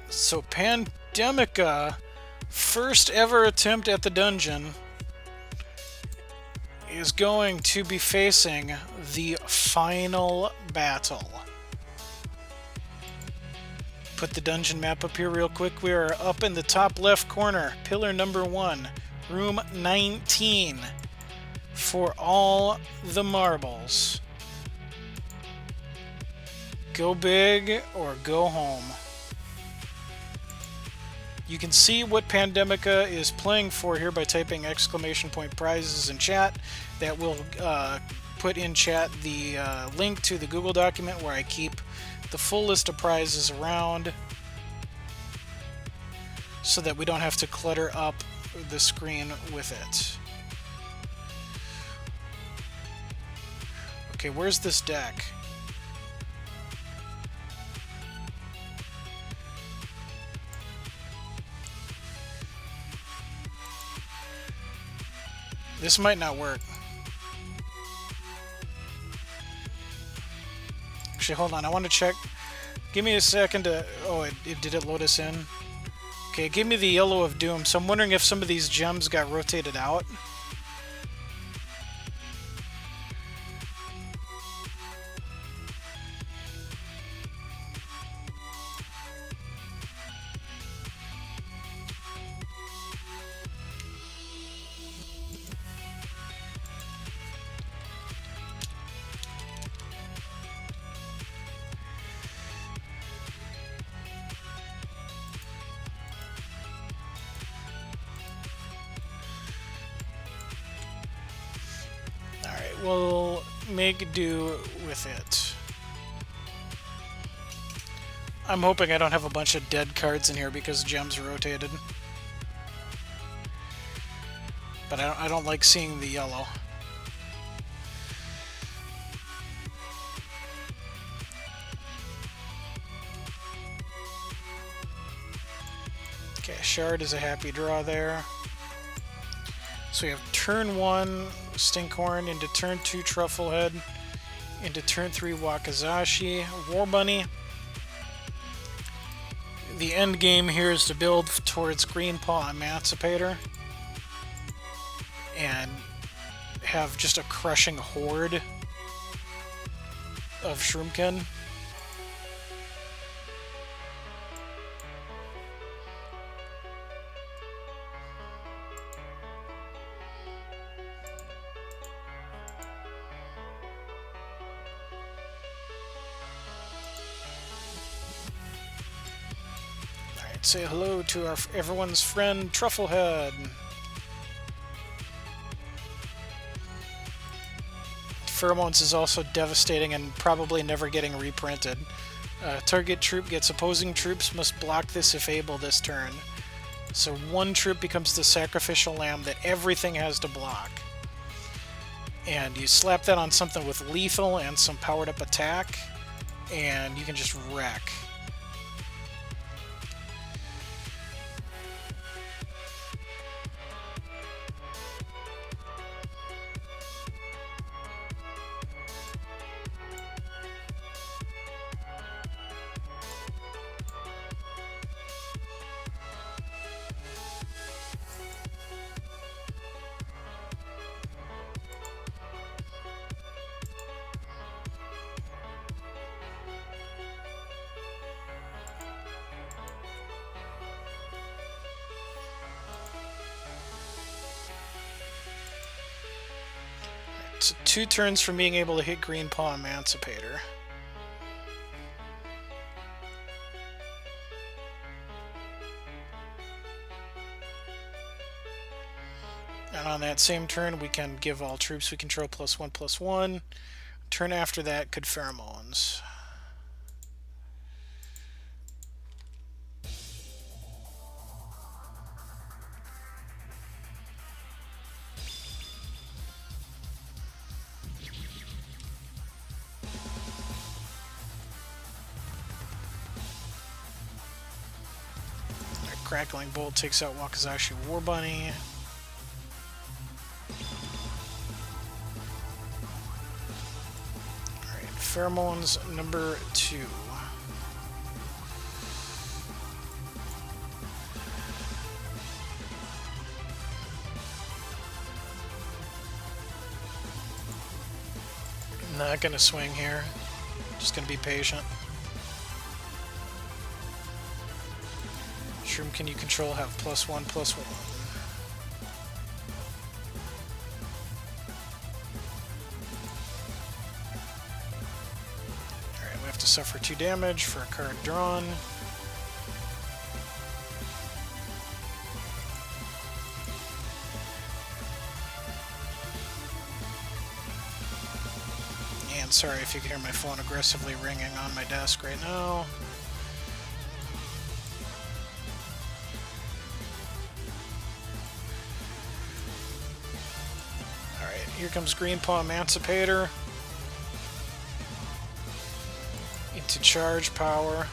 So Pandemica, first ever attempt at the dungeon, is going to be facing the final battle. Put the dungeon map up here real quick. We are up in the top left corner, pillar number 1, room 19, for all the marbles. Go big or go home. You can see what Pandemica is playing for here by typing !prizes in chat. That will put in chat the link to the Google document where I keep the full list of prizes around so that we don't have to clutter up the screen with it. Okay, where's this deck? This might not work. Actually, hold on. I want to check. Give me a second to... Oh, did it load us in? Okay, it gave me the Yellow of Doom, so I'm wondering if some of these gems got rotated out. We'll make do with it. I'm hoping I don't have a bunch of dead cards in here because gems rotated. But I don't like seeing the yellow. Okay, Shard is a happy draw there. So we have turn 1 Stinkhorn, into turn 2 Trufflehead, into turn 3 Wakazashi, War Bunny, The end game here is to build towards Green Paw Emancipator and have just a crushing horde of Shroomkin. Alright, say hello to our everyone's friend Trufflehead. Pheromones is also devastating and probably never getting reprinted. Target troop gets opposing troops, must block this if able this turn. So one troop becomes the sacrificial lamb that everything has to block. And you slap that on something with lethal and some powered up attack, and you can just wreck. So 2 turns from being able to hit Green Paw Emancipator. And on that same turn, we can give all troops we control +1/+1. Turn after that could Pheromones. Crackling Bolt takes out Wakazashi War Bunny. Alright, Pheromones number 2. Not gonna swing here. Just gonna be patient. Shroomkin you control have +1/+1. Alright, we have to suffer 2 damage for a card drawn. And sorry if you can hear my phone aggressively ringing on my desk right now. Here comes Green Paw Emancipator. Into charge power.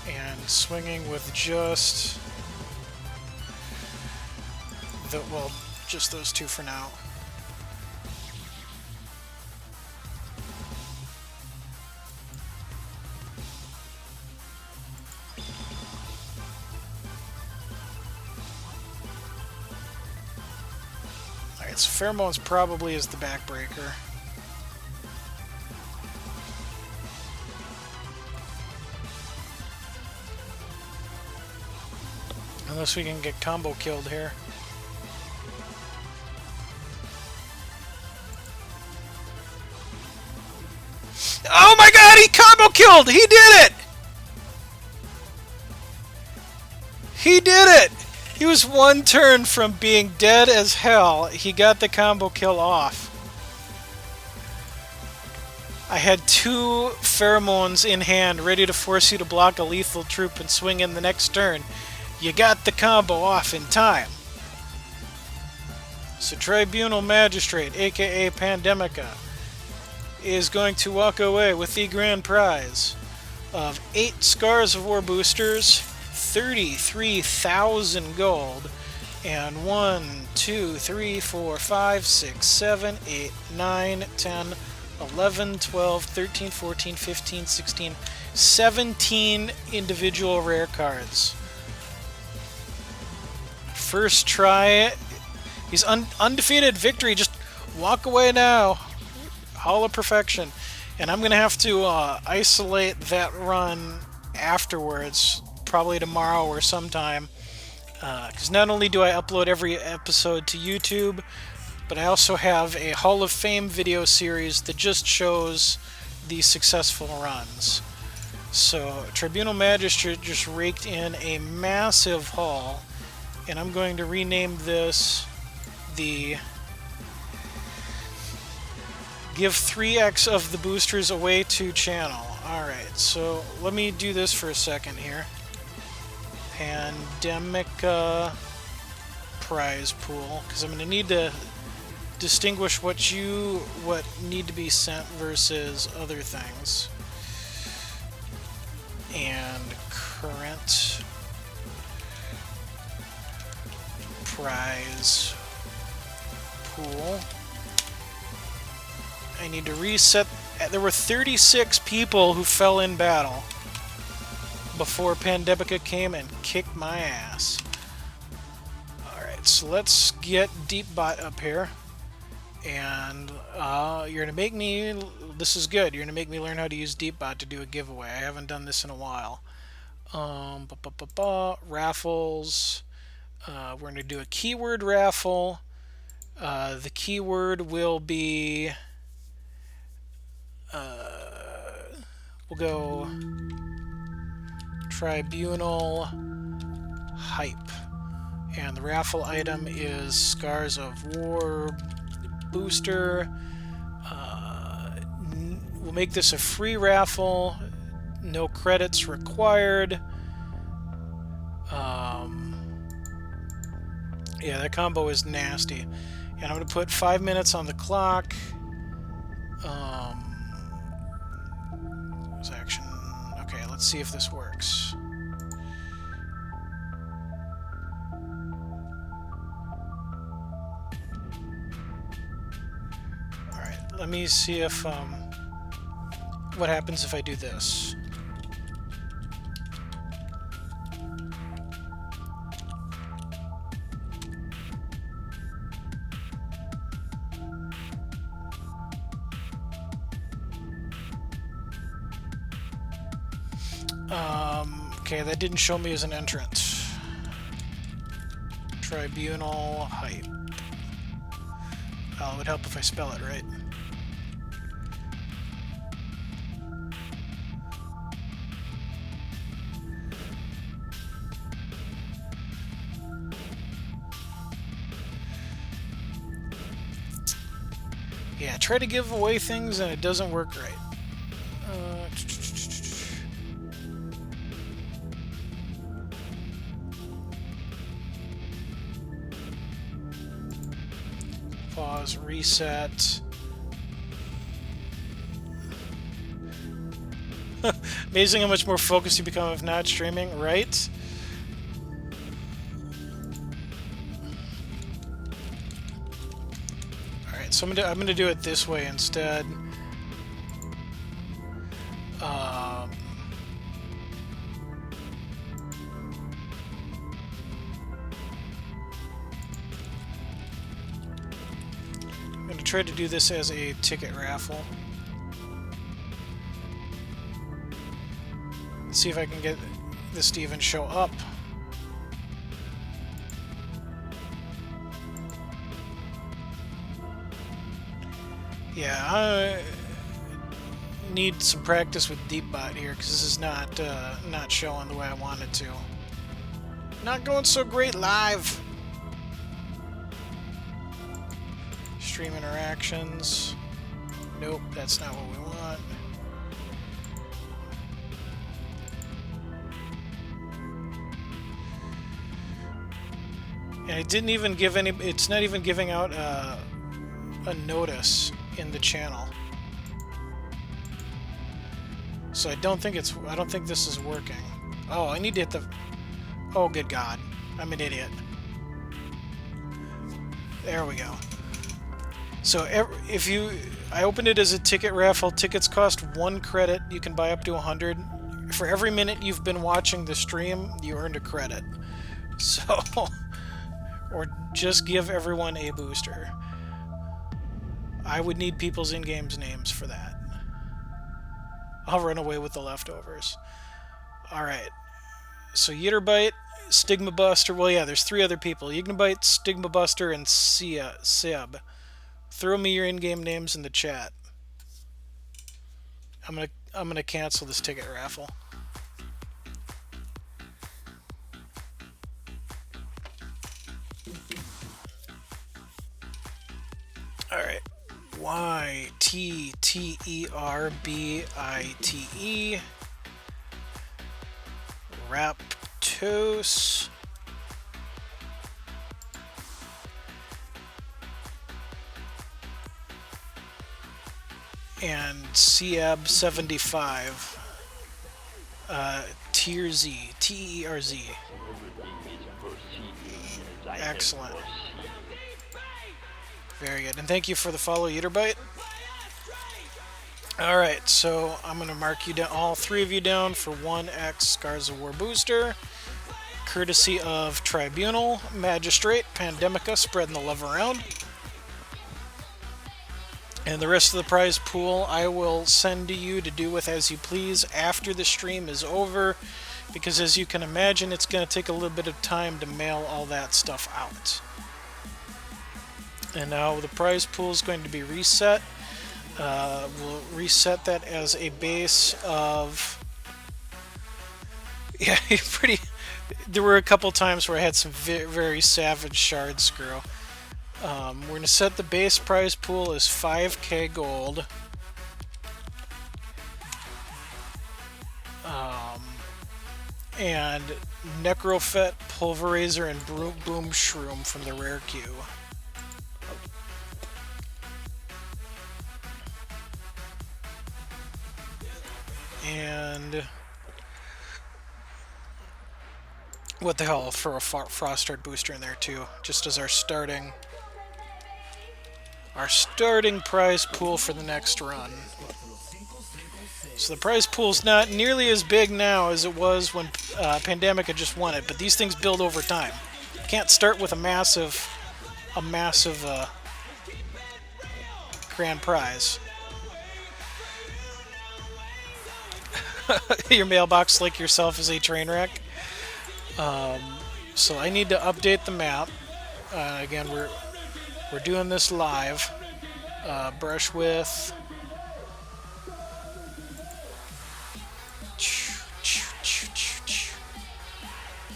And swinging with just the, well, just those 2 for now. So Pheromones probably is the backbreaker. Unless we can get combo killed here. Oh my god, he combo killed! He did it! He did it! He was 1 turn from being dead as hell. He got the combo kill off. I had 2 Pheromones in hand ready to force you to block a lethal troop and swing in the next turn. You got the combo off in time. So Tribunal Magistrate, aka Pandemica, is going to walk away with the grand prize of 8 Scars of War boosters, 33,000 gold, And 1, 2, 3, 4, 5, 6, 7, 8, 9, 10, 11, 12, 13, 14, 15, 16, 17 individual rare cards. First try. He's undefeated. Victory. Just walk away now. Hall of Perfection. And I'm going to have to isolate that run afterwards, probably tomorrow or sometime. Because not only do I upload every episode to YouTube, but I also have a Hall of Fame video series that just shows the successful runs. So Tribunal Magistrate just raked in a massive haul, and I'm going to rename this the Give 3x of the boosters away to channel. Alright, so let me do this for a second here. Pandemic prize pool, because I'm going to need to distinguish what need to be sent versus other things. And current prize pool. I need to reset. There were 36 people who fell in battle before Pandemica came and kicked my ass. Alright, so let's get Deepbot up here. And you're going to make me... This is good. You're going to make me learn how to use Deepbot to do a giveaway. I haven't done this in a while. Raffles. We're going to do a keyword raffle. The keyword will be... we'll go... Tribunal Hype. And the raffle item is Scars of War booster. We'll make this a free raffle. No credits required. Yeah, that combo is nasty. And I'm going to put 5 minutes on the clock. Action. Okay, let's see if this works. Alright, let me see if, what happens if I do this. Okay, that didn't show me as an entrant. Tribunal Hype. Oh, it would help if I spell it right. Yeah, try to give away things and it doesn't work right. Pause, reset. Amazing how much more focused you become if not streaming, right? Alright, so I'm gonna do it this way instead. I'm going to try to do this as a ticket raffle. Let's see if I can get this to even show up. Yeah, I need some practice with Deepbot here because this is not showing the way I want it to. Not going so great live. Stream interactions. Nope, that's not what we want. And it didn't even give any. It's not even giving out a notice in the channel. So I don't think this is working. Oh, I need to hit the. Oh, good God, I'm an idiot. There we go. So if you, I opened it as a ticket raffle. Tickets cost 1 credit. You can buy up to 100. For every minute you've been watching the stream, you earned a credit. So, or just give everyone a booster. I would need people's in-games names for that. I'll run away with the leftovers. Alright. So Ytterbite, Stigma Buster. Well, yeah, there's 3 other people. Ignobite, Stigma Buster, and Seb. Throw me your in-game names in the chat. I'm gonna cancel this ticket raffle. Alright. YTTERBITE. Raptos. And Ciab75. Tierz. Terz. Excellent. Very good. And thank you for the follow, Ytterbite. Alright, so I'm going to mark you down, all 3 of you down for 1x Scars of War booster. Courtesy of Tribunal, Magistrate, Pandemica, spreading the love around. And the rest of the prize pool I will send to you to do with as you please after the stream is over. Because as you can imagine, it's going to take a little bit of time to mail all that stuff out. And now the prize pool is going to be reset. We'll reset that as a base of... Yeah, pretty... There were a couple times where I had some very savage shard screw. We're going to set the base prize pool as 5k gold. And Necrofet, Pulverizer, and Boom Shroom from the rare queue. And what the hell, for a Frostart booster in there too, just as our starting prize pool for the next run. So the prize pool's not nearly as big now as it was when Pandemic had just won it, but these things build over time. You can't start with a massive grand prize. Your mailbox like yourself is a train wreck. So I need to update the map. Again, we're doing this live. Brush with.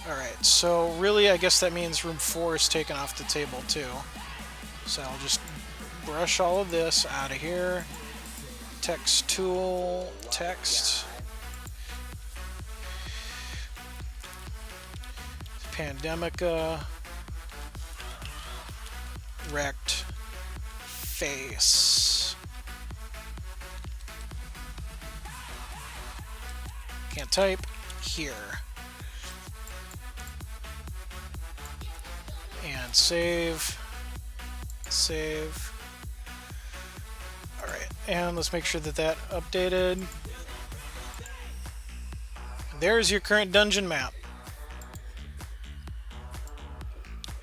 Alright, so really I guess that means room 4 is taken off the table too. So I'll just brush all of this out of here. Text tool, text. Pandemica. Wrecked face. Can't type. Here. And save. Save. Alright, and let's make sure that that updated. There's your current dungeon map.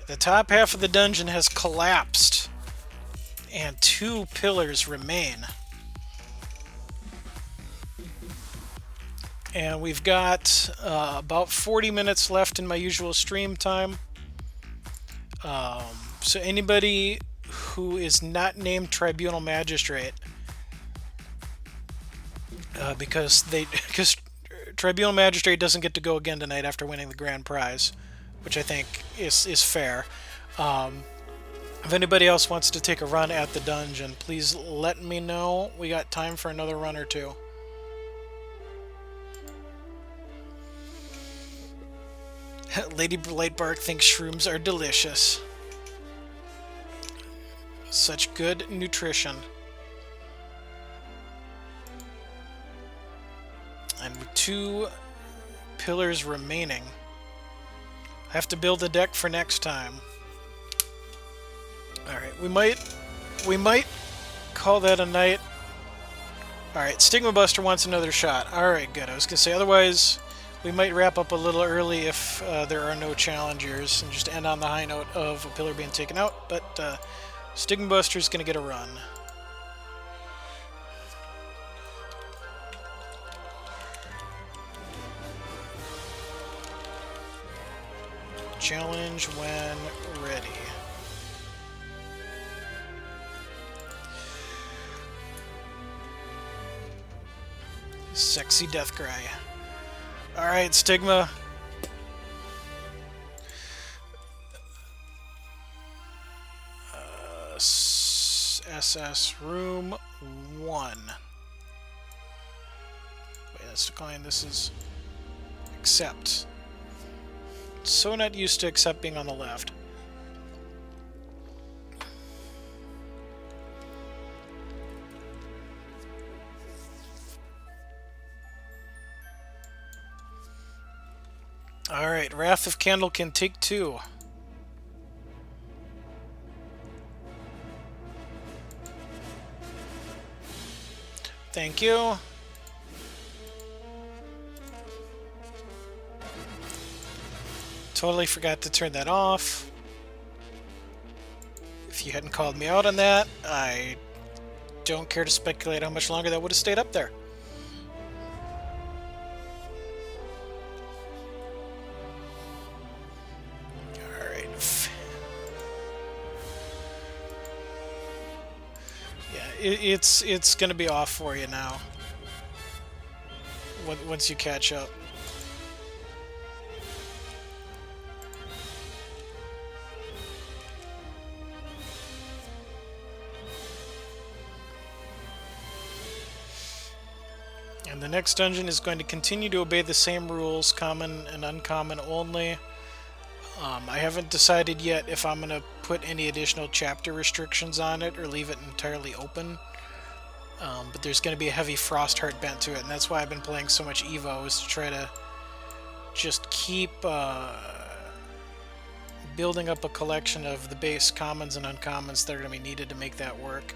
The top half of the dungeon has collapsed, and 2 pillars remain. And we've got about 40 minutes left in my usual stream time. So anybody who is not named Tribunal Magistrate, because Tribunal Magistrate doesn't get to go again tonight after winning the grand prize, which I think is fair. If anybody else wants to take a run at the dungeon, please let me know. We got time for another run or 2. Lady Blightbark thinks shrooms are delicious. Such good nutrition. And with 2 pillars remaining, I have to build a deck for next time. Alright, we might call that a night. Alright, Stigma Buster wants another shot. Alright, good. I was going to say, otherwise, we might wrap up a little early if there are no challengers and just end on the high note of a pillar being taken out, but Stigma Buster's going to get a run. Challenge when ready. Sexy death cry. Alright, Stigma. SS room 1. Wait, that's decline. This is accept. So not used to accept being on the left. Alright, Wrath of Candle can take 2. Thank you. Totally forgot to turn that off. If you hadn't called me out on that, I don't care to speculate how much longer that would have stayed up there. Alright. Yeah, it's going to be off for you now. Once you catch up. And the next dungeon is going to continue to obey the same rules, common and uncommon only. I haven't decided yet if I'm going to put any additional chapter restrictions on it or leave it entirely open. But there's going to be a heavy Frostheart bent to it, and that's why I've been playing so much Evo, is to try to just keep building up a collection of the base commons and uncommons that are going to be needed to make that work.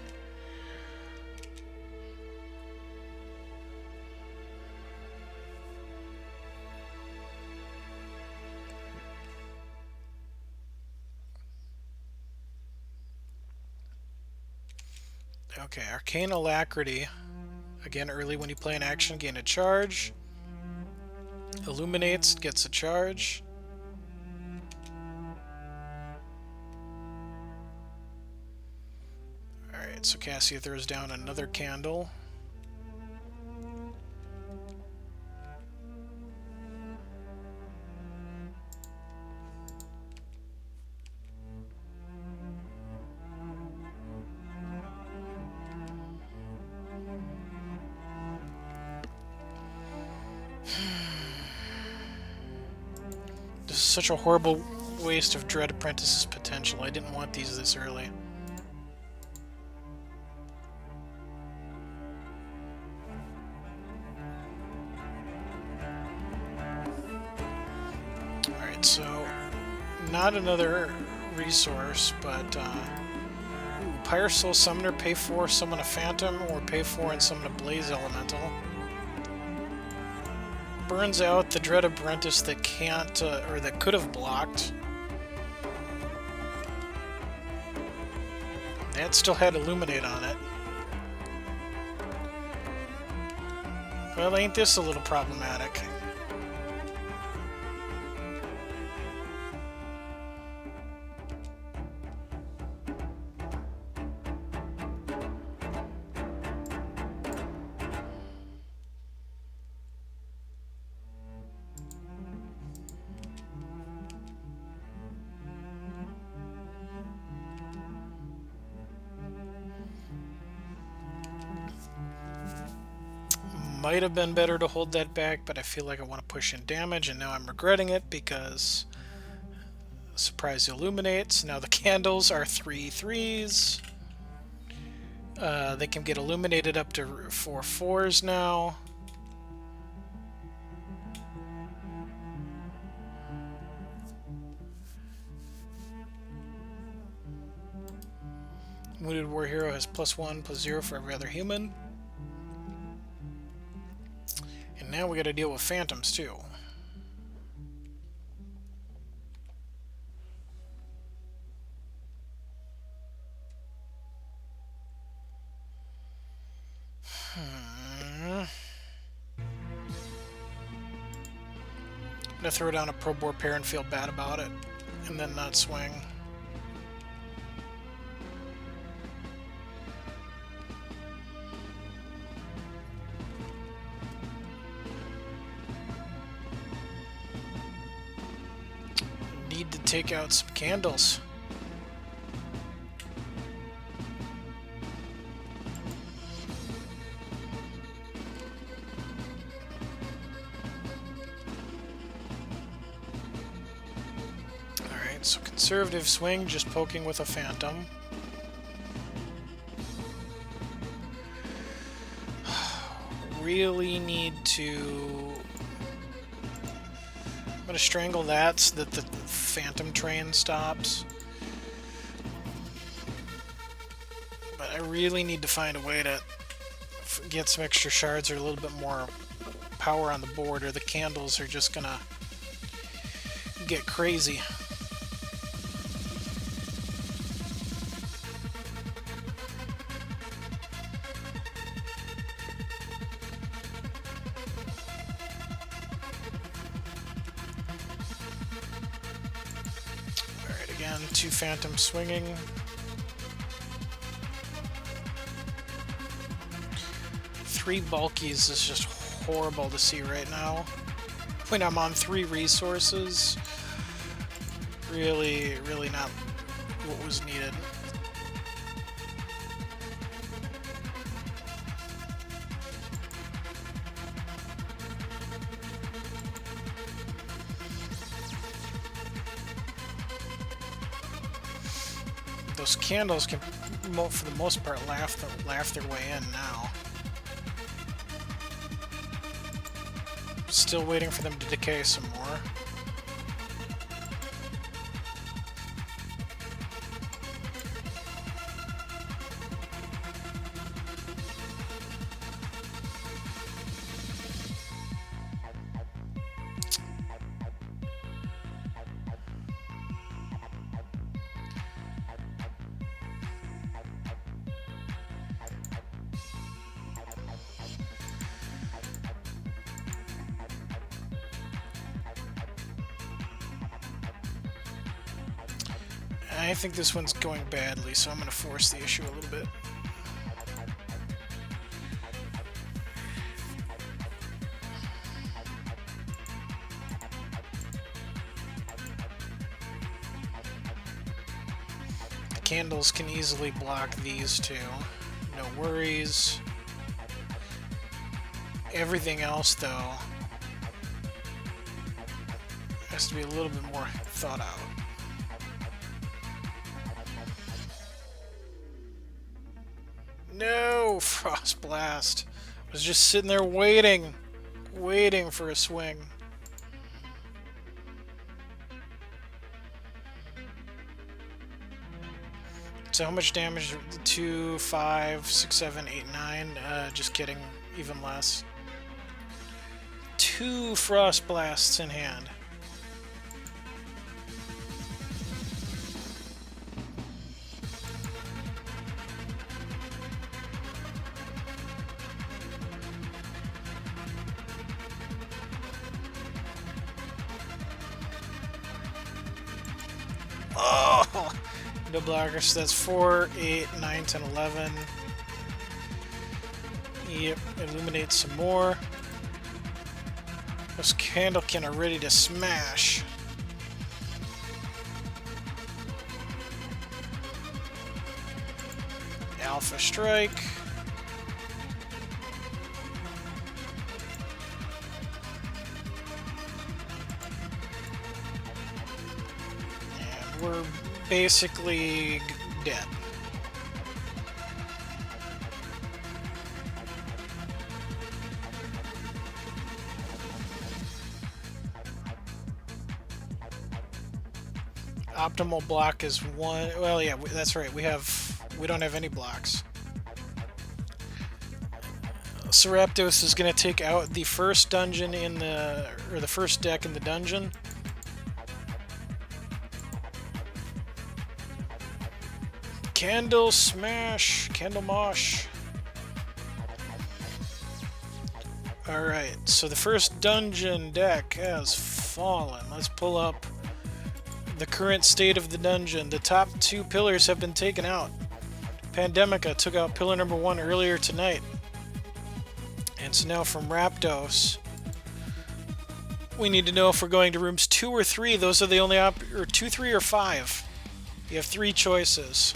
Okay, Arcane Alacrity. Again, early when you play an action, gain a charge. Illuminates, gets a charge. Alright, so Cassia throws down another candle. This is such a horrible waste of Dread Apprentice's potential. I didn't want these this early. Alright, so not another resource, but Pyre Soul Summoner, pay 4, summon a Phantom, or pay 4 and summon a Blaze Elemental. Burns out the Dread Apprentice that can't, or that could have blocked. That still had Illuminate on it. Well, ain't this a little problematic? Might have been better to hold that back, but I feel like I want to push in damage, and now I'm regretting it because Surprise Illuminates. Now the candles are 3/3s. They can get illuminated up to 4/4s now. Wounded War Hero has +1/+0 for every other human. And now we gotta deal with phantoms too. I'm gonna throw down a Pro Boar pair and feel bad about it, and then not swing. Need to take out some candles. Alright, so conservative swing, just poking with a phantom. Really need to... I'm gonna strangle that so that the phantom train stops. But I really need to find a way to get some extra shards or a little bit more power on the board, or the candles are just gonna get crazy. Alright, again, 2 phantoms swinging. Three bulkies is just horrible to see right now. When I'm on 3 resources, really not what was needed. Those candles can, for the most part, laugh their way in now. Still waiting for them to decay some more. I think this one's going badly, so I'm going to force the issue a little bit. The candles can easily block these two. No worries. Everything else, though, has to be a little bit more thought out. No! Frost Blast. I was just sitting there waiting for a swing. So how much damage? 2, 5, 6, 7, 8, 9. Just kidding. Even less. 2 Frost Blasts in hand. Oh! No blockers, so that's 4, 8, 9, 10, 11. Yep, illuminate some more. Those Candlekin are ready to smash. Alpha Strike. And we're basically dead. Optimal block is 1. Well, yeah, that's right. We have We don't have any blocks. So Raptos is going to take out the first dungeon in the, or the first deck in the dungeon. Candle smash, candle mosh. Alright, so the first dungeon deck has fallen. Let's pull up the current state of the dungeon. The top 2 pillars have been taken out. Pandemica took out pillar number 1 earlier tonight. And so now from Raptos, we need to know if we're going to rooms 2 or 3. Those are the only or 2, 3, or 5. You have 3 choices.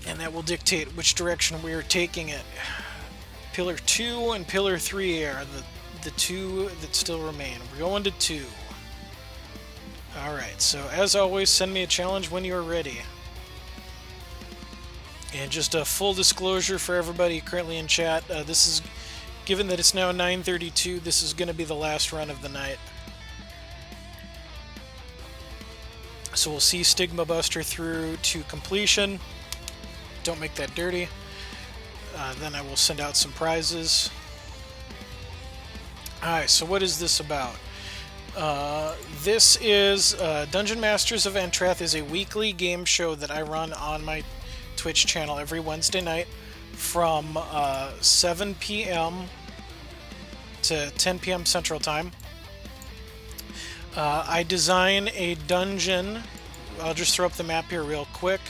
And that will dictate which direction we are taking it. Pillar 2 and Pillar 3 are the 2 that still remain. We're going to 2. Alright, so as always, send me a challenge when you're ready. And just a full disclosure for everybody currently in chat, this is, given that it's now 9:32, this is going to be the last run of the night. So we'll see Stigma Buster through to completion. Don't make that dirty. Then I will send out some prizes. Alright, so what is this about? This is Dungeon Masters of Entrath is a weekly game show that I run on my Twitch channel every Wednesday night from 7 p.m. to 10 p.m. Central Time. I design a dungeon. I'll just throw up the map here real quick,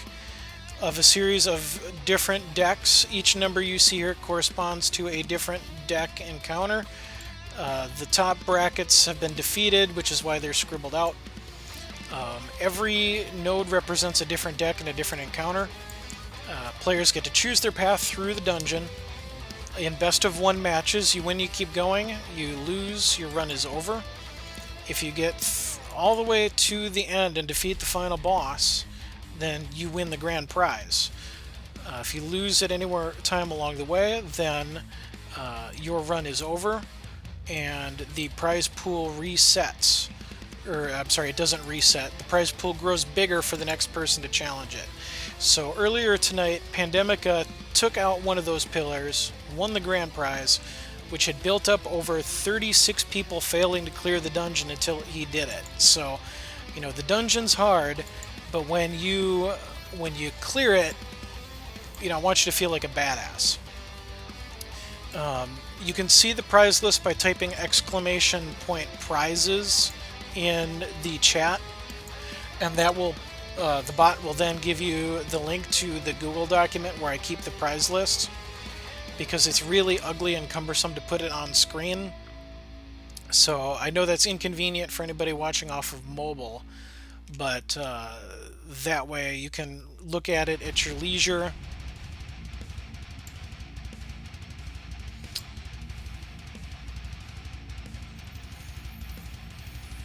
of a series of different decks. Each number you see here corresponds to a different deck encounter. The top brackets have been defeated, which is why they're scribbled out. Every node represents a different deck and a different encounter. Players get to choose their path through the dungeon. In best of 1 matches, you win, you keep going. You lose, your run is over. If you get all the way to the end and defeat the final boss, then you win the grand prize. If you lose at any time along the way, then your run is over and the prize pool resets. Or, I'm sorry, it doesn't reset. The prize pool grows bigger for the next person to challenge it. So earlier tonight, Pandemica took out one of those pillars, won the grand prize, which had built up over 36 people failing to clear the dungeon until he did it. So, you know, the dungeon's hard, but when you clear it, you know, I want you to feel like a badass. You can see the prize list by typing !prizes in the chat, and that will the bot will then give you the link to the Google document where I keep the prize list, because it's really ugly and cumbersome to put it on screen. So I know that's inconvenient for anybody watching off of mobile, but that way you can look at it at your leisure.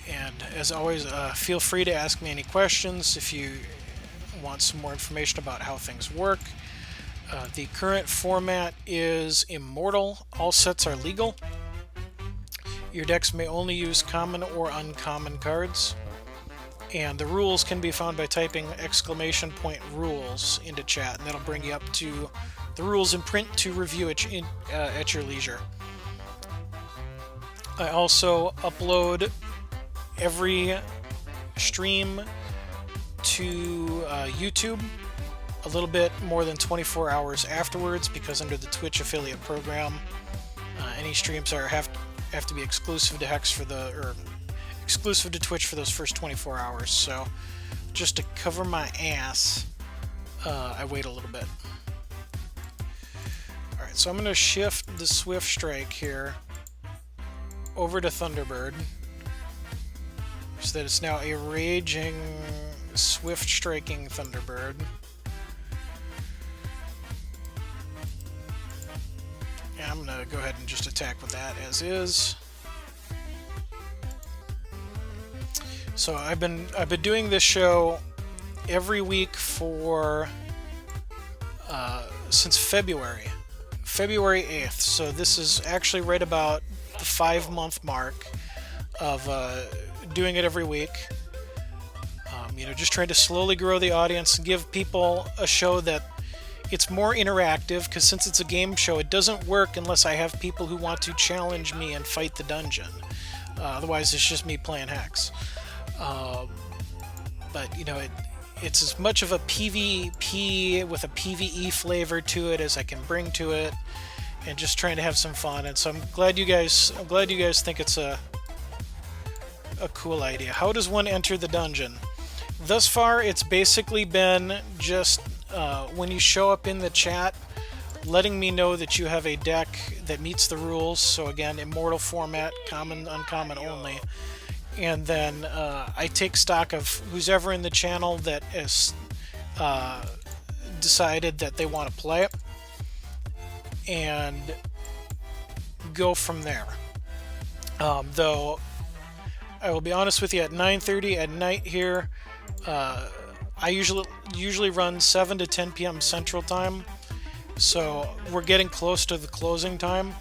And as always, feel free to ask me any questions if you want some more information about how things work. The current format is Immortal. All sets are legal. Your decks may only use common or uncommon cards. And the rules can be found by typing !rules into chat, and that'll bring you up to the rules in print to review at your leisure. I also upload every stream to YouTube a little bit more than 24 hours afterwards, because under the Twitch affiliate program, any streams have to be exclusive to HEX exclusive to Twitch for those first 24 hours. So just to cover my ass, I wait a little bit. Alright, so I'm going to shift the Swift Strike here over to Thunderbird, so that it's now a raging, swift striking Thunderbird. And I'm gonna go ahead and just attack with that as is. So I've been doing this show every week for since February 8th. So this is actually right about the 5-month mark. of doing it every week. You know, just trying to slowly grow the audience and give people a show that it's more interactive, because since it's a game show, it doesn't work unless I have people who want to challenge me and fight the dungeon. Otherwise, it's just me playing Hex. But, you know, it's as much of a PvP with a PvE flavor to it as I can bring to it, and just trying to have some fun. And so I'm glad you guys think it's a cool idea. How does one enter the dungeon? Thus far, it's basically been just when you show up in the chat, letting me know that you have a deck that meets the rules. So again, immortal format, common, uncommon only. And then I take stock of who's ever in the channel that has decided that they want to play it, and go from there. Though I will be honest with you, at 9:30 at night here, I usually run 7 to 10 p.m. Central Time, so we're getting close to the closing time.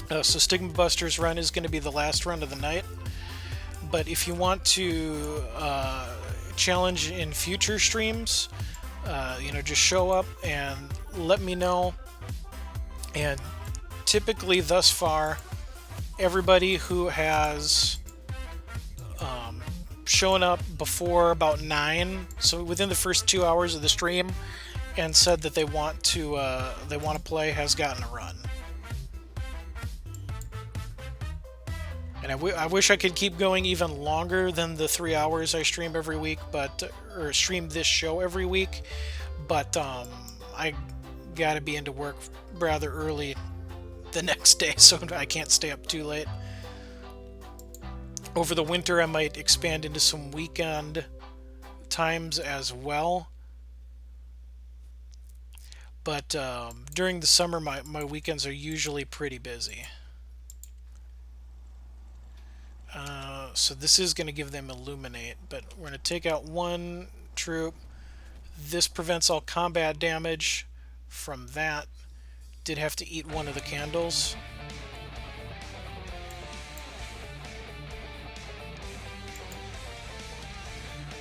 So Stigma Buster's run is going to be the last run of the night. But if you want to challenge in future streams, you know, just show up and let me know. And typically, thus far, everybody who has shown up before about 9, so within the first 2 hours of the stream, and said that they want to play, has gotten a run. And I wish I could keep going even longer than the 3 hours I stream every week, or stream this show every week. But I gotta be into work rather early the next day, so I can't stay up too late. Over the winter, I might expand into some weekend times as well. But during the summer, my weekends are usually pretty busy. So this is going to give them Illuminate, but we're going to take out one troop. This prevents all combat damage from that. Did have to eat one of the candles.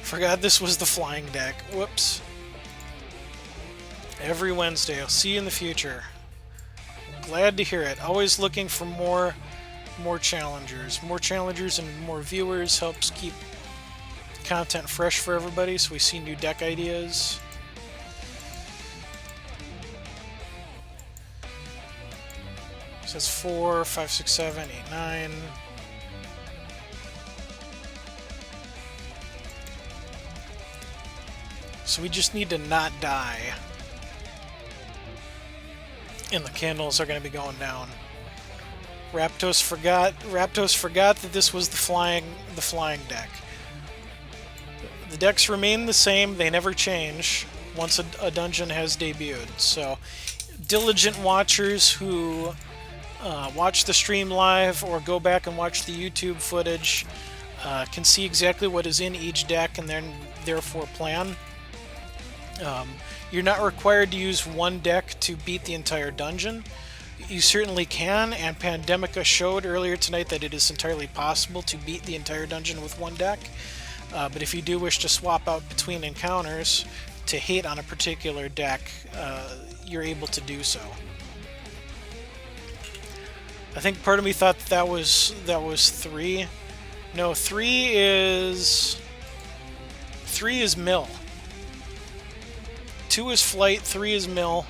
Forgot this was the flying deck. Whoops. Every Wednesday. I'll see you in the future. Glad to hear it. Always looking for more challengers. More challengers and more viewers helps keep content fresh for everybody, so we see new deck ideas. So that's 4, 5, 6, 7, 8, 9. So we just need to not die. And the candles are going to be going down. Raptos forgot that this was the flying deck. The decks remain the same, they never change once a dungeon has debuted. So diligent watchers who watch the stream live or go back and watch the YouTube footage can see exactly what is in each deck and then therefore plan. You're not required to use one deck to beat the entire dungeon. You certainly can, and Pandemica showed earlier tonight that it is entirely possible to beat the entire dungeon with one deck. But if you do wish to swap out between encounters to hate on a particular deck, you're able to do so. I think part of me thought that was 3. No, 3 is mill. 2 is flight, 3 is mill,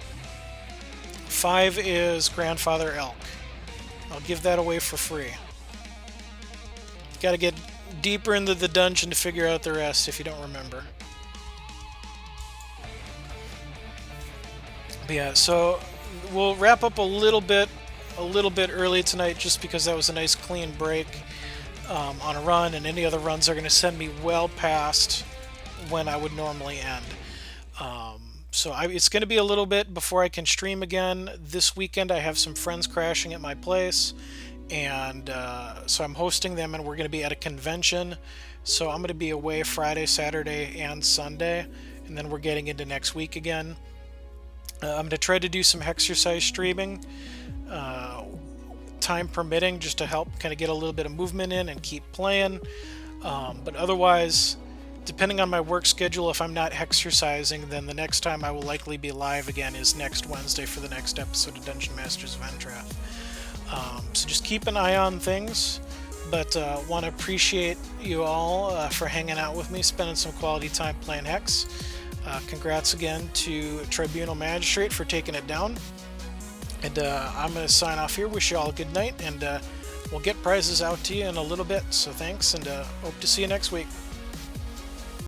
5 is grandfather elk. I'll give that away for free. Gotta get deeper into the dungeon to figure out the rest if you don't remember. But yeah, so we'll wrap up a little bit early tonight just because that was a nice clean break on a run, and any other runs are going to send me well past when I would normally end. So it's going to be a little bit before I can stream again. This weekend I have some friends crashing at my place, and so I'm hosting them, and we're going to be at a convention. So I'm going to be away Friday, Saturday, and Sunday, and then we're getting into next week again. I'm going to try to do some exercise streaming. time permitting, just to help kind of get a little bit of movement in and keep playing. But otherwise, depending on my work schedule, if I'm not exercising, then the next time I will likely be live again is next Wednesday for the next episode of Dungeon Masters of Entrath. So just keep an eye on things, but want to appreciate you all for hanging out with me, spending some quality time playing Hex. Congrats again to Tribunal Magistrate for taking it down. And I'm going to sign off here. Wish you all a good night, and we'll get prizes out to you in a little bit. So thanks, and hope to see you next week.